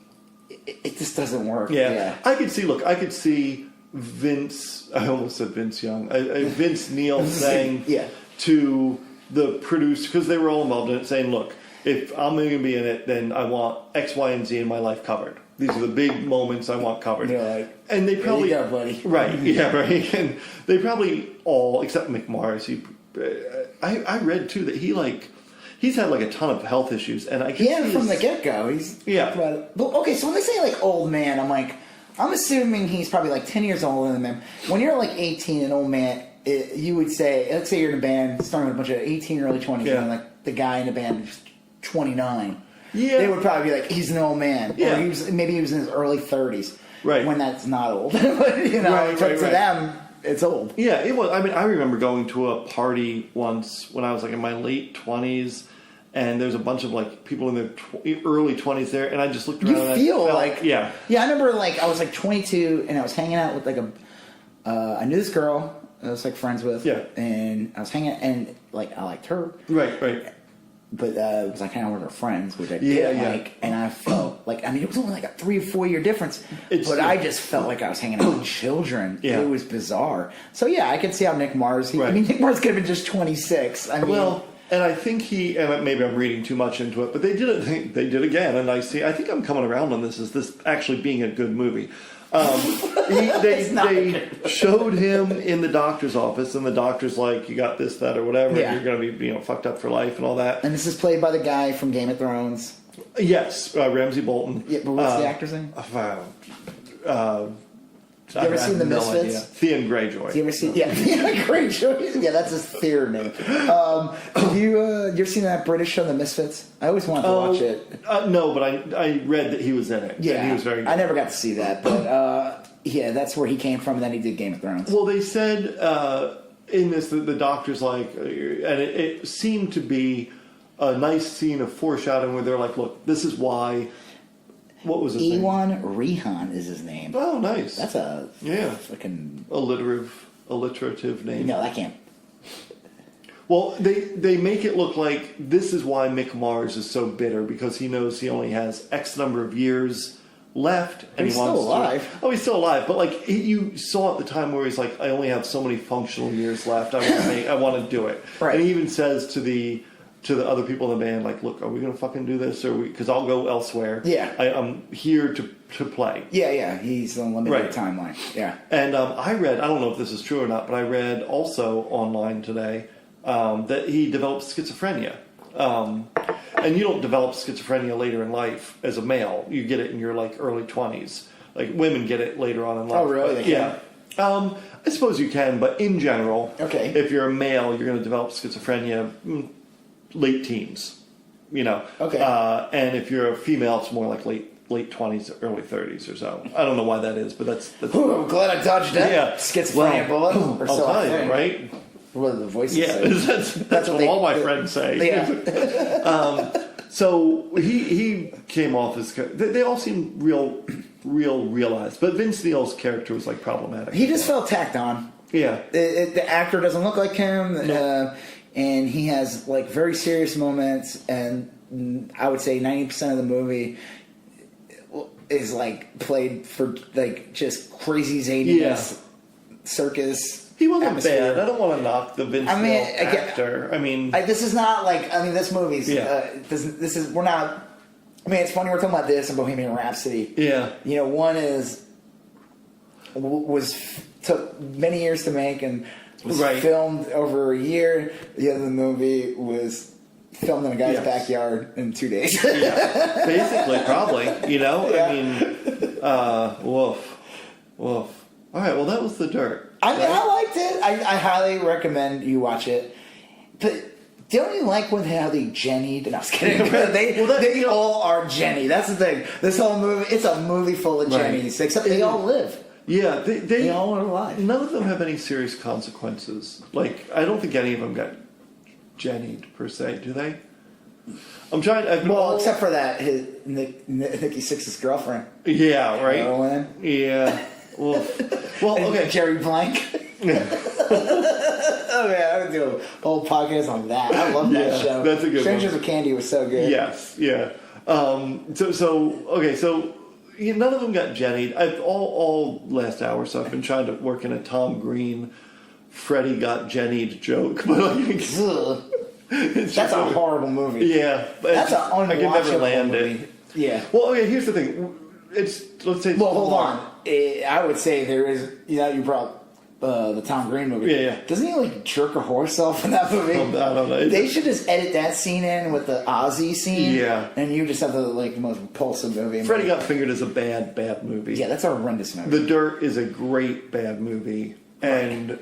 it just doesn't work. Yeah. I could see Vince. I almost said Vince Young. Vince Neil saying to the producer, because they were all involved in it, saying, "Look, if I'm going to be in it, then I want X, Y, and Z in my life covered. These are the big moments I want covered." Yeah, and they probably, there you go, buddy. Right? Yeah, right. And they probably all, except McMars. I read too that he's had like a ton of health issues, and I can from the get go. But okay, so when they say like old man, I'm assuming he's probably like 10 years older than them. When you're like 18, an old man, you would say, let's say you're in a band starting with a bunch of 18, early 20s, and like the guy in the band is 29. Yeah. They would probably be like, he's an old man. Yeah. Or maybe he was in his early 30s. Right. When that's not old. To them, it's old. Yeah, it was. I mean, I remember going to a party once when I was like in my late 20s. And there's a bunch of like people in their early 20s there, and I just looked around. You feel like yeah. I remember like I was like 22, and I was hanging out with like I knew this girl I was like friends with, and I was hanging out, and like I liked her, right. But it was like hanging out with her friends, which I didn't like, and I felt like it was only like a 3 or 4 year difference, but I just felt like I was hanging out with children. Yeah. It was bizarre. So yeah, I can see how Nick Mars. Nick Mars could have been just 26. And I think and maybe I'm reading too much into it, but they did it. They did again, and I think I'm coming around on this as this actually being a good movie. They showed him in the doctor's office, and the doctor's like, "You got this, that, or whatever. Yeah. You're going to be, fucked up for life and all that." And this is played by the guy from Game of Thrones. Yes, Ramsay Bolton. Yeah, but what's the actor's name? You ever seen The Misfits? Theon Greyjoy. You ever seen? Yeah, Theon Greyjoy. Yeah, that's his theater name. Have you ever seen that British show, The Misfits? I always wanted to watch it. No, but I read that he was in it. Yeah, and he was very good. I never got to see that, but that's where he came from. And then he did Game of Thrones. Well, they said in this the doctor's like, and it seemed to be a nice scene of foreshadowing where they're like, "Look, this is why." What was his name? Ewan Rehan is his name. Oh, nice. That's a fucking alliterative name. No, that can't. Well, they make it look like this is why Mick Mars is so bitter, because he knows he only has X number of years left, and he's still alive. He's still alive, but like you saw at the time where he's like, I only have so many functional years left. I want to do it. Right. And he even says to the to the other people in the band, like, look, are we going to fucking do this? Or because I'll go elsewhere. Yeah. I'm here to play. Yeah. He's on limited timeline. Yeah. And I read, I don't know if this is true or not, but I read also online today that he developed schizophrenia. And you don't develop schizophrenia later in life as a male. You get it in your like early 20s. Like women get it later on in life. Oh, really? But, yeah. I suppose you can, but in general, if you're a male, you're going to develop schizophrenia late teens. You know. Okay. And if you're a female, it's more like late 20s, early 30s or so. I don't know why that is, but that's Ooh, I'm glad I dodged that. Yeah. Schizophrenia bullet. Or I'll so tell I you, think. right? What do the voices say? That's what all my friends say. Yeah. So he came off as... They all seem realized. But Vince Neil's character was like problematic. He just felt tacked on. Yeah. The actor doesn't look like him. No. And he has like very serious moments. And I would say 90% of the movie is like played for like just crazy zaniness, circus. He wasn't atmosphere. bad. I don't want to knock the Vince Neil actor. This is not like... this movie's... this is... We're not... it's funny we're talking about this and Bohemian Rhapsody. Yeah. You know, one took many years to make and was filmed over a year. The other movie was filmed in a guy's backyard in 2 days. Yeah. Basically, probably. You know? Yeah. Woof. All right, well, that was The Dirt. I liked it. I highly recommend you watch it. But don't you like how they Jennied? No, I was kidding. They all are Jenny. That's the thing. This whole movie, it's a movie full of Jennies, except they all live. Yeah, they all are alive. None of them have any serious consequences. Like, I don't think any of them got Jennied, per se, do they? I'm trying... except for that, Nikki Sixx's girlfriend. Yeah, right? Heroin. Yeah. Well, okay. Jerry Blank. Oh man, I would do a whole podcast on that. I love that show. That's a good Strangers one. with Candy was so good. Yes, yeah. So none of them got Jennied. All last hour, so I've been trying to work in a Tom Green, Freddie got Jennied joke, but that's a horrible movie. Yeah, that's an unwatchable I can never land movie. it. Yeah. Well, okay. Here's the thing. Let's say. Well, hold on. I would say there is. You brought the Tom Green movie. Yeah. Doesn't he like jerk a horse off in that movie? I don't know. They should just edit that scene in with the Ozzy scene. Yeah. And you just have the most repulsive movie. Freddie Got Fingered is a bad movie. Yeah, that's a horrendous movie. The Dirt is a great bad movie, and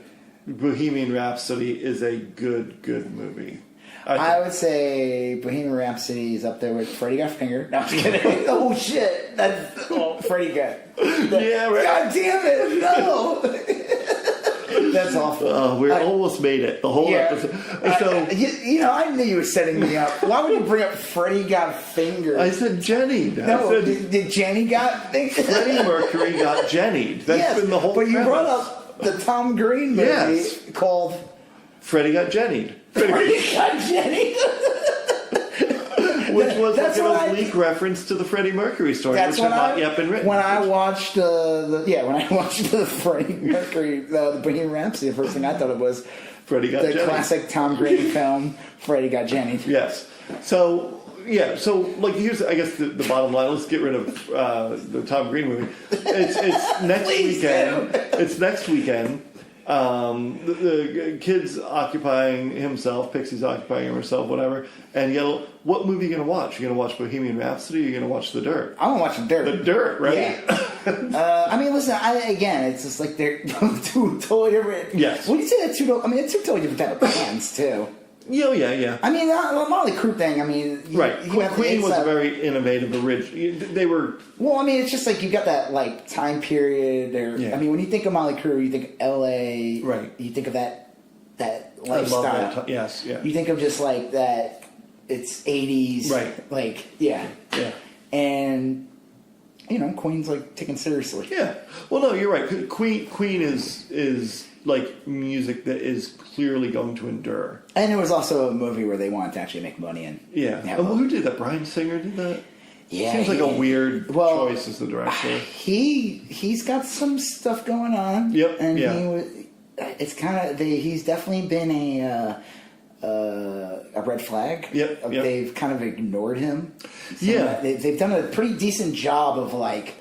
Bohemian Rhapsody is a good movie. I would say Bohemian Rhapsody is up there with Freddie Got Fingered. No, I'm just kidding. Oh shit! Freddie got. Yeah, right. God damn it! No. That's awful. Oh, we almost made it. The whole episode. So I knew you were setting me up. Why would you bring up Freddie Got Fingered? I said Jennied. No, did Jenny got fingered? Jenny Mercury got Jennied. That's been the whole. But you premise. brought up the Tom Green movie called Freddie Got Jennied. Freddie Got Jennied. Which was like an oblique reference to the Freddie Mercury story, which had not yet been written. When I watched the Freddie Mercury, the Bohemian Rhapsody, the first thing I thought it was Freddie Got the Jennied. classic Tom Green film, Freddie Got Jennied. Yes. So like here's I guess the bottom line. Let's get rid of the Tom Green movie. It's next weekend. It's next weekend. The kid's occupying himself, Pixie's occupying herself, whatever. And what movie are you going to watch? You're going to watch Bohemian Rhapsody or are you going to watch The Dirt? I'm going to watch The Dirt. The Dirt, right? Yeah. Listen, it's just like they're two totally different. Yes. When you say that they're two totally different type of bands, too. Yeah. The Motley Crue thing, right. Queen was very innovative, original. They were... Well, it's just like you got that, like, time period. When you think of Motley Crue, you think L.A. Right. You think of that lifestyle. I love that. Yes, yeah. You think of just, like, that it's 80s. Right. Like, yeah. Yeah. And... Queen's like taken seriously. Yeah. Well, no, you're right. Queen is like music that is clearly going to endure. And it was also a movie where they wanted to actually make money in. Yeah. Who did that? Bryan Singer did that? Yeah. Seems like a weird choice as the director. He's got some stuff going on. Yep. And it's kind of he's definitely been a red flag. Yep. They've kind of ignored him. They've done a pretty decent job of like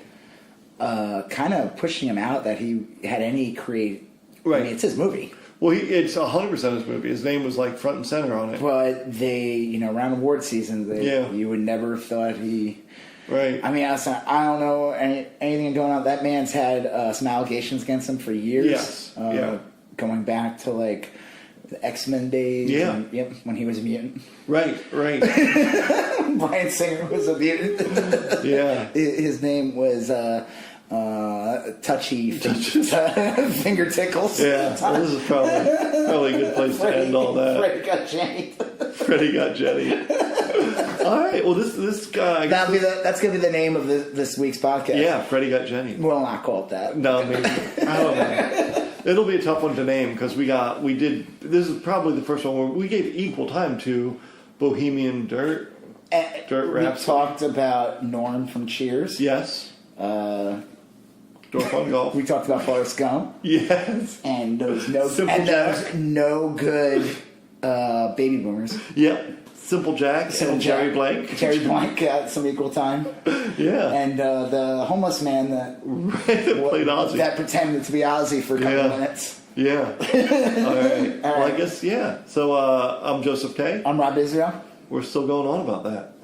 kind of pushing him out that he had any create. Right. I mean, it's his movie. Well, it's 100% his movie. His name was like front and center on it. But they, around award season, you would never have thought he. Right. I mean, I don't know anything going on. That man's had some allegations against him for years. Yes. Going back to like the X-Men days. Yeah. And, when he was a mutant. Right. Bryan Singer was a mutant. Yeah. His name was Touchy Finger Tickles. Yeah. Well, this is probably a good place to end all that. Freddie got Jennied. Freddie got Jennied. All right. Well, this guy. That's gonna be the name of this week's podcast. Yeah, Freddie got Jennied. We'll not call it that. No, maybe. I don't know. It'll be a tough one to name because we did. This is probably the first one where we gave equal time to Bohemian Dirt. Dirt Rhapsody. We talked about Norm from Cheers. Yes. Dorf on Golf. We talked about Forrest Gump. Yes. And those no good baby boomers. Yep. Simple Jack and Jerry Blank. Jerry Blank got some equal time. Yeah. And the homeless man that played Ozzy. That pretended to be Ozzy for a couple of minutes. Yeah. All right. Well, I guess, yeah. So I'm Joseph K. I'm Rob Israel. We're still going on about that.